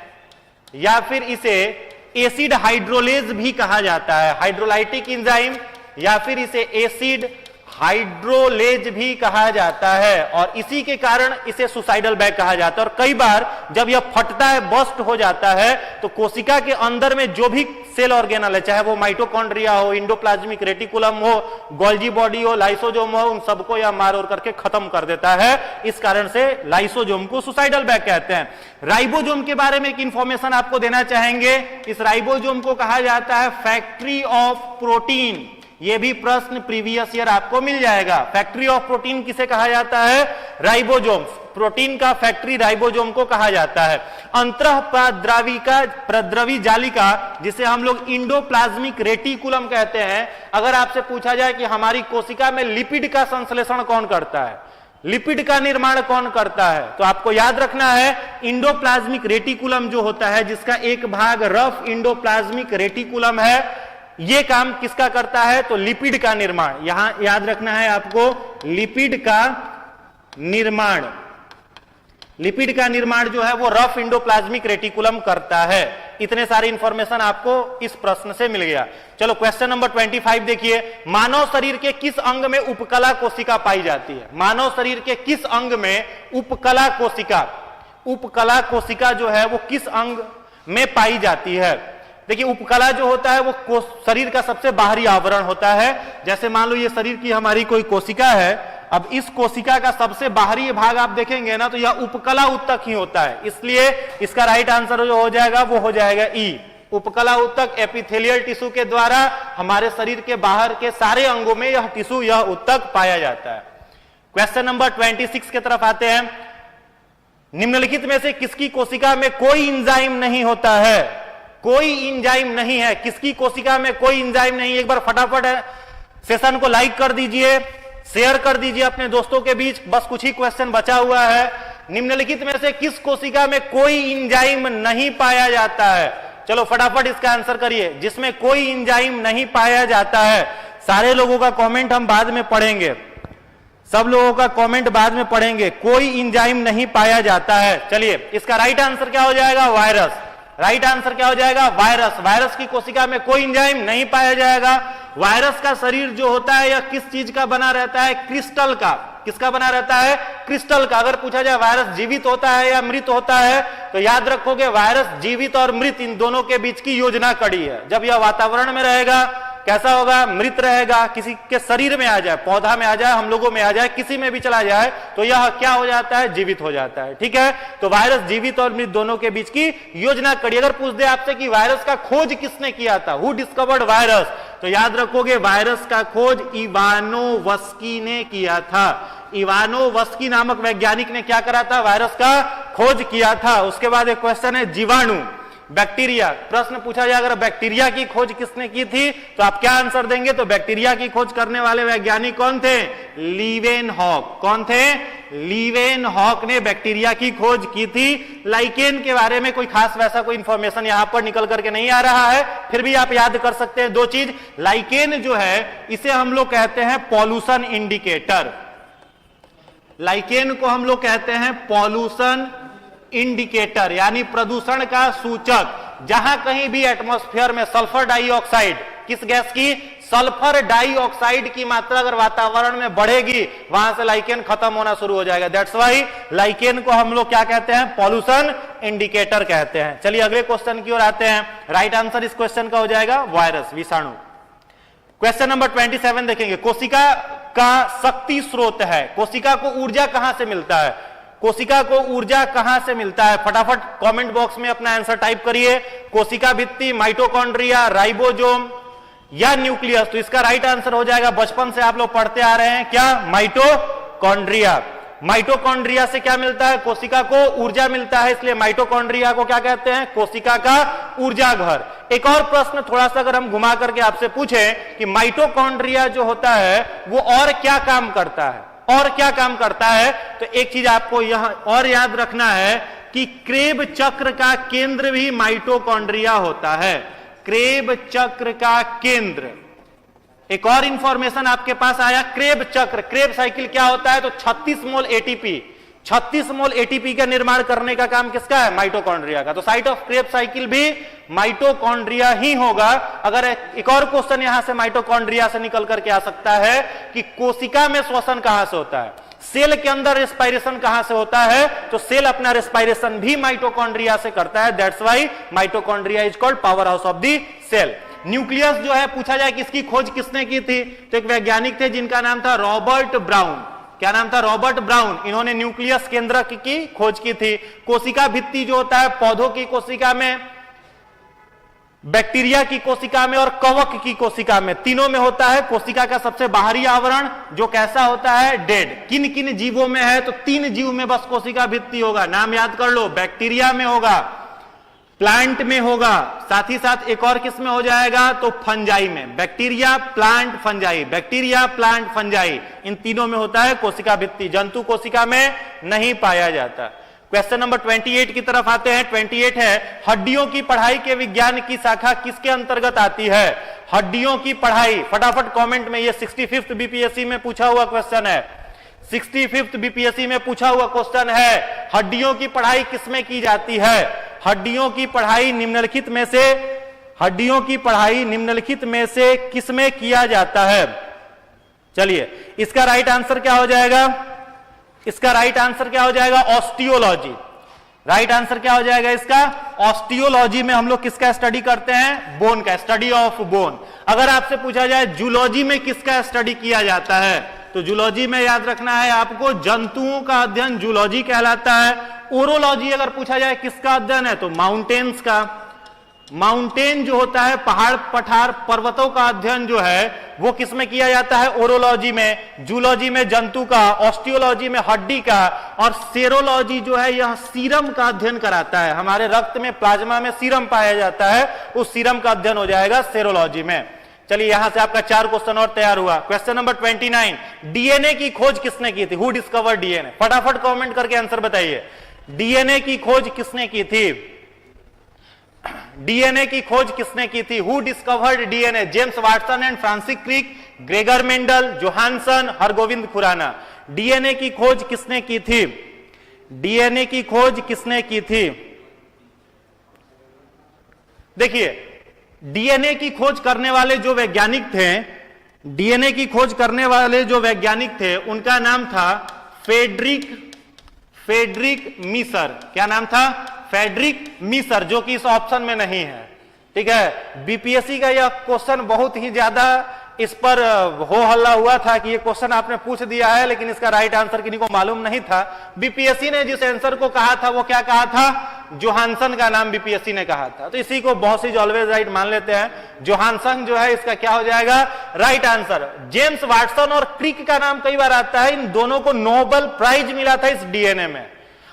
C: या फिर इसे एसिड हाइड्रोलेज भी कहा जाता है। हाइड्रोलाइटिक एंजाइम या फिर इसे एसिड हाइड्रोलेज भी कहा जाता है, और इसी के कारण इसे सुसाइडल बैग कहा जाता है। और कई बार जब यह फटता है, बस्ट हो जाता है, तो कोशिका के अंदर में जो भी सेल ऑर्गेनल है, चाहे वो माइटोकॉन्ड्रिया हो, इंडोप्लाज्मिक रेटिकुलम हो, गोल्जी बॉडी हो, लाइसोजोम हो, उन सबको यह मार और करके खत्म कर देता है। इस कारण से लाइसोजोम को सुसाइडल बैग कहते हैं। राइबोजोम के बारे में एक इंफॉर्मेशन आपको देना चाहेंगे। इस राइबोजोम को कहा जाता है फैक्ट्री ऑफ प्रोटीन। यह भी प्रश्न प्रीवियस ईयर आपको मिल जाएगा। फैक्ट्री ऑफ प्रोटीन किसे कहा जाता है? राइबोजोम। प्रोटीन का फैक्ट्री राइबोजोम को कहा जाता है। अंतरः प्रद्रवी जालिका, जिसे हम लोग इंडोप्लाज्मिक रेटिकुलम कहते हैं। अगर आपसे पूछा जाए कि हमारी कोशिका में लिपिड का संश्लेषण कौन करता है, लिपिड का निर्माण कौन करता है, तो आपको याद रखना है इंडोप्लाज्मिक रेटिकुलम जो होता है, जिसका एक भाग रफ इंडोप्लाज्मिक रेटिकुलम है, यह काम किसका करता है? तो लिपिड का निर्माण। यहां याद रखना है आपको, लिपिड का निर्माण। लिपिड का निर्माण जो है वो रफ इंडोप्लाज्मिक रेटिकुलम करता है। इतने सारे इंफॉर्मेशन आपको इस प्रश्न से मिल गया। चलो क्वेश्चन नंबर 25 देखिए। मानव शरीर के किस अंग में उपकला कोशिका पाई जाती है? मानव शरीर के किस अंग में उपकला कोशिका, उपकला कोशिका जो है वो किस अंग में पाई जाती है? देखिए, उपकला जो होता है वो शरीर का सबसे बाहरी आवरण होता है। जैसे मान लो ये शरीर की हमारी कोई कोशिका है, अब इस कोशिका का सबसे बाहरी भाग आप देखेंगे ना, तो यह उपकला ऊतक ही होता है। इसलिए इसका राइट आंसर जो हो जाएगा वो हो जाएगा ई। उपकला ऊतक एपिथेलियल टिश्यू के द्वारा हमारे शरीर के बाहर के सारे अंगों में यह टिश्यू, यह ऊतक पाया जाता है। क्वेश्चन नंबर 26 की तरफ आते हैं। निम्नलिखित में से किसकी कोशिका में कोई एंजाइम नहीं होता है? कोई एंजाइम नहीं है। किसकी कोशिका में कोई एंजाइम नहीं? एक बार फटाफट सेशन को लाइक कर दीजिए, शेयर कर दीजिए अपने दोस्तों के बीच। बस कुछ ही क्वेश्चन बचा हुआ है। निम्नलिखित में से किस कोशिका में कोई एंजाइम नहीं पाया जाता है? चलो फटाफट इसका आंसर करिए। जिसमें कोई एंजाइम नहीं पाया जाता है। सारे लोगों का कमेंट हम बाद में पढ़ेंगे, सब लोगों का कमेंट बाद में पढ़ेंगे। कोई एंजाइम नहीं पाया जाता है। चलिए इसका राइट आंसर क्या हो जाएगा? वायरस। राइट आंसर क्या हो जाएगा? वायरस। वायरस की कोशिका में कोई एंजाइम नहीं पाया जाएगा। वायरस का शरीर जो होता है यह किस चीज का बना रहता है? क्रिस्टल का। किसका बना रहता है? क्रिस्टल का। अगर पूछा जाए वायरस जीवित होता है या मृत होता है, तो याद रखोगे वायरस जीवित और मृत इन दोनों के बीच की योजना कड़ी है। जब यह वातावरण में रहेगा कैसा होगा? मृत रहेगा। किसी के शरीर में आ जाए, पौधा में आ जाए, हम लोगों में आ जाए, किसी में भी चला जाए, तो यह क्या हो जाता है? जीवित हो जाता है। ठीक है, तो वायरस जीवित और मृत दोनों के बीच की योजना कड़ी। अगर पूछ दे आपसे कि वायरस का खोज किसने किया था, हु डिस्कवर्ड वायरस, तो याद रखोगे वायरस का खोज इवानोवस्की ने किया था। इवानोवस्की नामक वैज्ञानिक ने क्या करा था? वायरस का खोज किया था। उसके बाद एक क्वेश्चन है जीवाणु, बैक्टीरिया। प्रश्न पूछा जाए अगर बैक्टीरिया की खोज किसने की थी, तो आप क्या आंसर देंगे? तो बैक्टीरिया की खोज करने वाले वैज्ञानिक कौन थे? लीवेनहॉक। कौन थे? लीवेनहॉक ने बैक्टीरिया की खोज की थी। लाइकेन के बारे में कोई खास वैसा कोई इंफॉर्मेशन यहां पर निकल करके नहीं आ रहा है, फिर भी आप याद कर सकते हैं दो चीज। लाइकेन जो है इसे हम लोग कहते हैं पॉल्यूशन इंडिकेटर। लाइकेन को हम लोग कहते हैं पॉल्यूशन इंडिकेटर, यानी प्रदूषण का सूचक। जहां कहीं भी एटमॉस्फेयर में सल्फर डाइऑक्साइड, किस गैस की? सल्फर डाइऑक्साइड की मात्रा अगर वातावरण में बढ़ेगी, वहां से लाइकेन खत्म होना शुरू हो जाएगा। दैट्स व्हाई लाइकेन को हम लोग क्या कहते हैं? पॉल्यूशन इंडिकेटर कहते हैं। चलिए अगले क्वेश्चन की ओर आते हैं। राइट आंसर इस क्वेश्चन का हो जाएगा वायरस, विषाणु। क्वेश्चन नंबर 27 देखेंगे। कोशिका का शक्ति स्रोत है। कोशिका को ऊर्जा कहां से मिलता है? कोशिका को ऊर्जा कहां से मिलता है? फटाफट कमेंट बॉक्स में अपना आंसर टाइप करिए। कोशिका भित्ति, माइटोकॉन्ड्रिया, राइबोसोम या न्यूक्लियस। तो इसका राइट आंसर हो जाएगा, बचपन से आप लोग पढ़ते आ रहे हैं, क्या? माइटोकॉन्ड्रिया। माइटोकॉन्ड्रिया से क्या मिलता है? कोशिका को ऊर्जा मिलता है, इसलिए माइटोकॉन्ड्रिया को क्या कहते हैं? कोशिका का ऊर्जा घर। एक और प्रश्न थोड़ा सा अगर हम घुमा करके आपसे पूछें कि माइटोकॉन्ड्रिया जो होता है वो और क्या काम करता है, और क्या काम करता है, तो एक चीज आपको यहां और याद रखना है कि क्रेब चक्र का केंद्र भी माइटोकॉन्ड्रिया होता है। क्रेब चक्र का केंद्र। एक और इंफॉर्मेशन आपके पास आया, क्रेब चक्र, क्रेब साइकिल क्या होता है? तो 36 मोल एटीपी, 36 मोल एटीपी का निर्माण करने का काम किसका है? माइटोकॉन्ड्रिया का। तो साइट ऑफ क्रेब्स साइकिल भी माइटोकॉन्ड्रिया ही होगा। अगर एक और क्वेश्चन यहां से माइटोकॉन्ड्रिया से निकल करके आ सकता है कि कोशिका में श्वसन कहां से होता है, सेल के अंदर रेस्पिरेशन कहां से होता है, तो सेल अपना रेस्पिरेशन भी माइटोकॉन्ड्रिया से करता है। That's why mitochondria is called power house of the cell. Nucleus जो है पूछा जाए किसकी खोज किसने की थी, तो एक वैज्ञानिक थे जिनका नाम था रॉबर्ट ब्राउन। क्या नाम था? Robert brown. इन्होंने न्यूक्लियस केंद्रक की खोज की थी। कोशिका भित्ति जो होता है पौधों की कोशिका में, बैक्टीरिया की कोशिका में और कवक की कोशिका में, तीनों में होता है कोशिका का सबसे बाहरी आवरण जो कैसा होता है? डेड। किन किन जीवों में है? तो 3 जीव में बस कोशिका भित्ति होगा। नाम याद कर लो, बैक्टीरिया में होगा, प्लांट में होगा, साथ ही साथ एक और किस में हो जाएगा? तो फंजाई में। Bacteria, plant, fungi, bacteria, plant, fungi, इन तीनों में होता है कोशिका भित्ति। जंतु कोशिका में नहीं पाया जाता। क्वेश्चन नंबर 28 की तरफ आते हैं। 28 है, हड्डियों की पढ़ाई के विज्ञान की शाखा किसके अंतर्गत आती है? हड्डियों की पढ़ाई, फटाफट कमेंट में, ये 65th बीपीएससी में पूछा हुआ क्वेश्चन है। 65th बीपीएससी में पूछा हुआ क्वेश्चन है, हड्डियों की पढ़ाई किसमें की जाती है? हड्डियों की पढ़ाई निम्नलिखित में से, हड्डियों की पढ़ाई निम्नलिखित में से किसमें किया जाता है? चलिए, इसका राइट आंसर क्या हो जाएगा? इसका राइट आंसर क्या हो जाएगा? ऑस्टियोलॉजी। राइट आंसर क्या हो जाएगा इसका? ऑस्टियोलॉजी में हम लोग किसका स्टडी करते हैं? बोन का, स्टडी ऑफ बोन। अगर आपसे पूछा जाए जूलॉजी में किसका स्टडी किया जाता है, तो जूलॉजी में याद रखना है आपको, जंतुओं का अध्ययन जूलॉजी कहलाता है। ओरोलॉजी अगर पूछा जाए किसका अध्ययन है, तो माउंटेन्स का। माउंटेन जो होता है, पहाड़ पठार पर्वतों का अध्ययन जो है वो किसमें किया जाता है? ओरोलॉजी में। जूलॉजी में जंतु का, ऑस्टियोलॉजी में हड्डी का, और सेरोलॉजी जो है यह सीरम का अध्ययन कराता है। हमारे रक्त में, प्लाज्मा में सीरम पाया जाता है, उस सीरम का अध्ययन हो जाएगा सेरोलॉजी में। चलिए, यहां से आपका 4 क्वेश्चन और तैयार हुआ। क्वेश्चन नंबर 29, डीएनए की खोज किसने की थी? Who discovered DNA? फटाफट कमेंट करके आंसर बताइए। डीएनए की खोज किसने की थी? डीएनए की खोज किसने की थी? Who discovered DNA? James Watson and Francis Crick, Gregor Mendel, Johannsen, Hargobind Khorana. DNA की खोज किसने की थी? डीएनए की खोज किसने की थी? देखिए, डीएनए की खोज करने वाले जो वैज्ञानिक थे, डीएनए की खोज करने वाले जो वैज्ञानिक थे, उनका नाम था फेडरिक मीसर। क्या नाम था? फेडरिक मीसर, जो कि इस ऑप्शन में नहीं है। ठीक है, बीपीएससी का यह क्वेश्चन बहुत ही ज्यादा इस पर हो हल्ला हुआ था कि ये क्वेश्चन आपने पूछ दिया है, लेकिन इसका राइट आंसर किसी को मालूम नहीं था। बीपीएससी ने जिस आंसर को कहा था वो क्या कहा था? जोहानसन का नाम बीपीएससी ने कहा था। तो इसी को बॉस इज ऑलवेज राइट मान लेते हैं। जोहानसन जो है इसका क्या हो जाएगा? Right answer. जेम्स वाटसन और क्रिक का नाम कई बार आता है। इन दोनों को नोबेल प्राइज मिला था इस डीएनए में।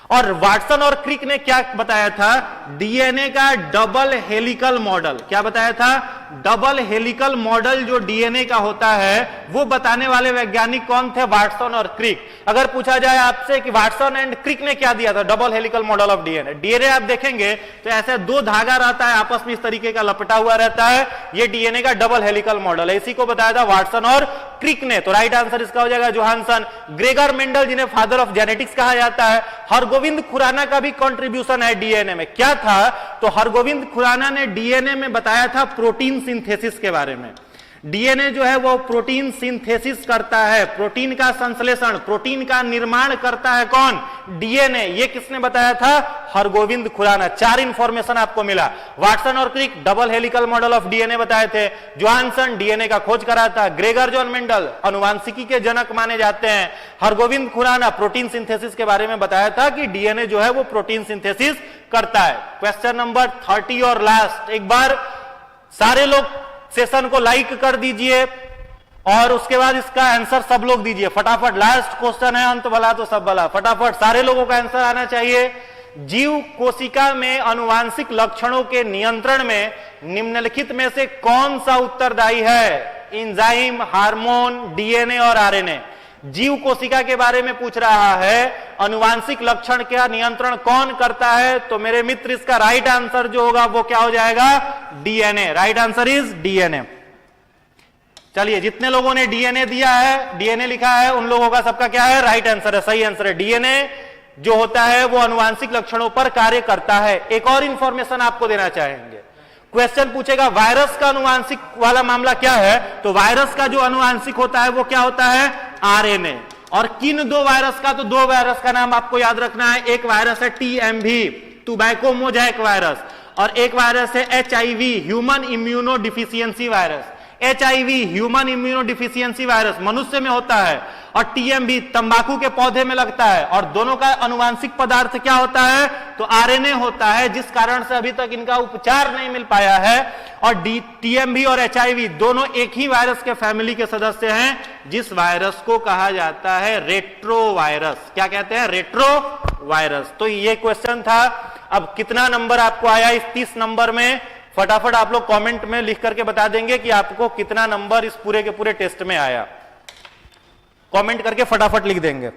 C: और वाटसन और क्रिक ने क्या बताया था? डीएनए का डबल हेलिकल मॉडल। क्या बताया था? डबल हेलिकल मॉडल जो डीएनए का होता है वो बताने वाले वैज्ञानिक कौन थे? वाटसन और क्रिक। अगर पूछा जाए आपसे कि वाटसन एंड क्रिक ने क्या दिया था? Double helical model of DNA. DNA आप देखेंगे तो ऐसे 2 धागा रहता है, आपस में इस तरीके का लपटा हुआ रहता है। ये डीएनए का डबल हेलिकल मॉडल है। इसी को बताया था वाटसन और क्रिक ने। तो राइट आंसर इसका हो जाएगा जोहानसन। ग्रेगर मेंडल, जिन्हें फादर ऑफ जेनेटिक्स कहा जाता है। हरगोविंद खुराना का भी कंट्रीब्यूशन है डीएनए में। क्या था? तो हरगोविंद खुराना ने डीएनए में बताया था प्रोटीन सिंथेसिस के बारे में। डीएनए जो है वो प्रोटीन सिंथेसिस करता है, प्रोटीन का संश्लेषण, प्रोटीन का निर्माण करता है। कौन? डीएनए। ये किसने बताया था? हरगोविंद खुराना। 4 इंफॉर्मेशन आपको मिला। वाटसन और Crick double helical model of DNA बताए थे। जोहानसन डीएनए का खोज करा था। ग्रेगर जॉन मेंडल अनुवांशिकी के जनक माने जाते हैं। हरगोविंद खुराना प्रोटीन सिंथेसिस के बारे में बताया था कि डीएनए जो है वो प्रोटीन सिंथेसिस करता है। क्वेश्चन नंबर 30 और लास्ट। एक बार सारे लोग सेशन को लाइक कर दीजिए और उसके बाद इसका आंसर सब लोग दीजिए फटाफट। लास्ट क्वेश्चन है, अंत भला तो सब भला। फटाफट सारे लोगों का आंसर आना चाहिए। जीव कोशिका में अनुवांशिक लक्षणों के नियंत्रण में निम्नलिखित में से कौन सा उत्तरदायी है? एंजाइम, हार्मोन, डीएनए और आरएनए। जीव कोशिका के बारे में पूछ रहा है, अनुवांशिक लक्षण का नियंत्रण कौन करता है? तो मेरे मित्र इसका राइट आंसर जो होगा वो क्या हो जाएगा? DNA. Right answer is DNA. चलिए, जितने लोगों ने डीएनए दिया है, डीएनए लिखा है, उन लोगों का सबका क्या है? राइट आंसर है, सही आंसर है। डीएनए जो होता है वो अनुवांशिक लक्षणों पर कार्य करता है। एक और इंफॉर्मेशन आपको देना चाहेंगे, क्वेश्चन पूछेगा वायरस का अनुवांशिक वाला मामला क्या है, तो वायरस का जो अनुवांशिक होता है वो क्या होता है, आरएनए। और किन दो वायरस का, तो दो वायरस का नाम आपको याद रखना है, एक वायरस है टीएमवी टोबैको मोजाइक वायरस, और एक वायरस है HIV human immuno deficiency virus. HIV human immuno deficiency virus मनुष्य में होता है और टीएमवी तंबाकू के पौधे में लगता है, और दोनों का अनुवांशिक पदार्थ क्या होता है, तो आरएनए होता है, जिस कारण से अभी तक इनका उपचार नहीं मिल पाया है। और टीएमवी और एचआईवी दोनों एक ही वायरस के फैमिली के सदस्य हैं, जिस वायरस को कहा जाता है रेट्रो वायरस। क्या कहते हैं, रेट्रो वायरस। तो ये क्वेश्चन था। अब कितना नंबर आपको आया इस 30 नंबर में, फटाफट आप लोग कमेंट में लिख करके बता देंगे कि आपको कितना नंबर इस पूरे के पूरे टेस्ट में आया। कमेंट करके फटाफट लिख देंगे।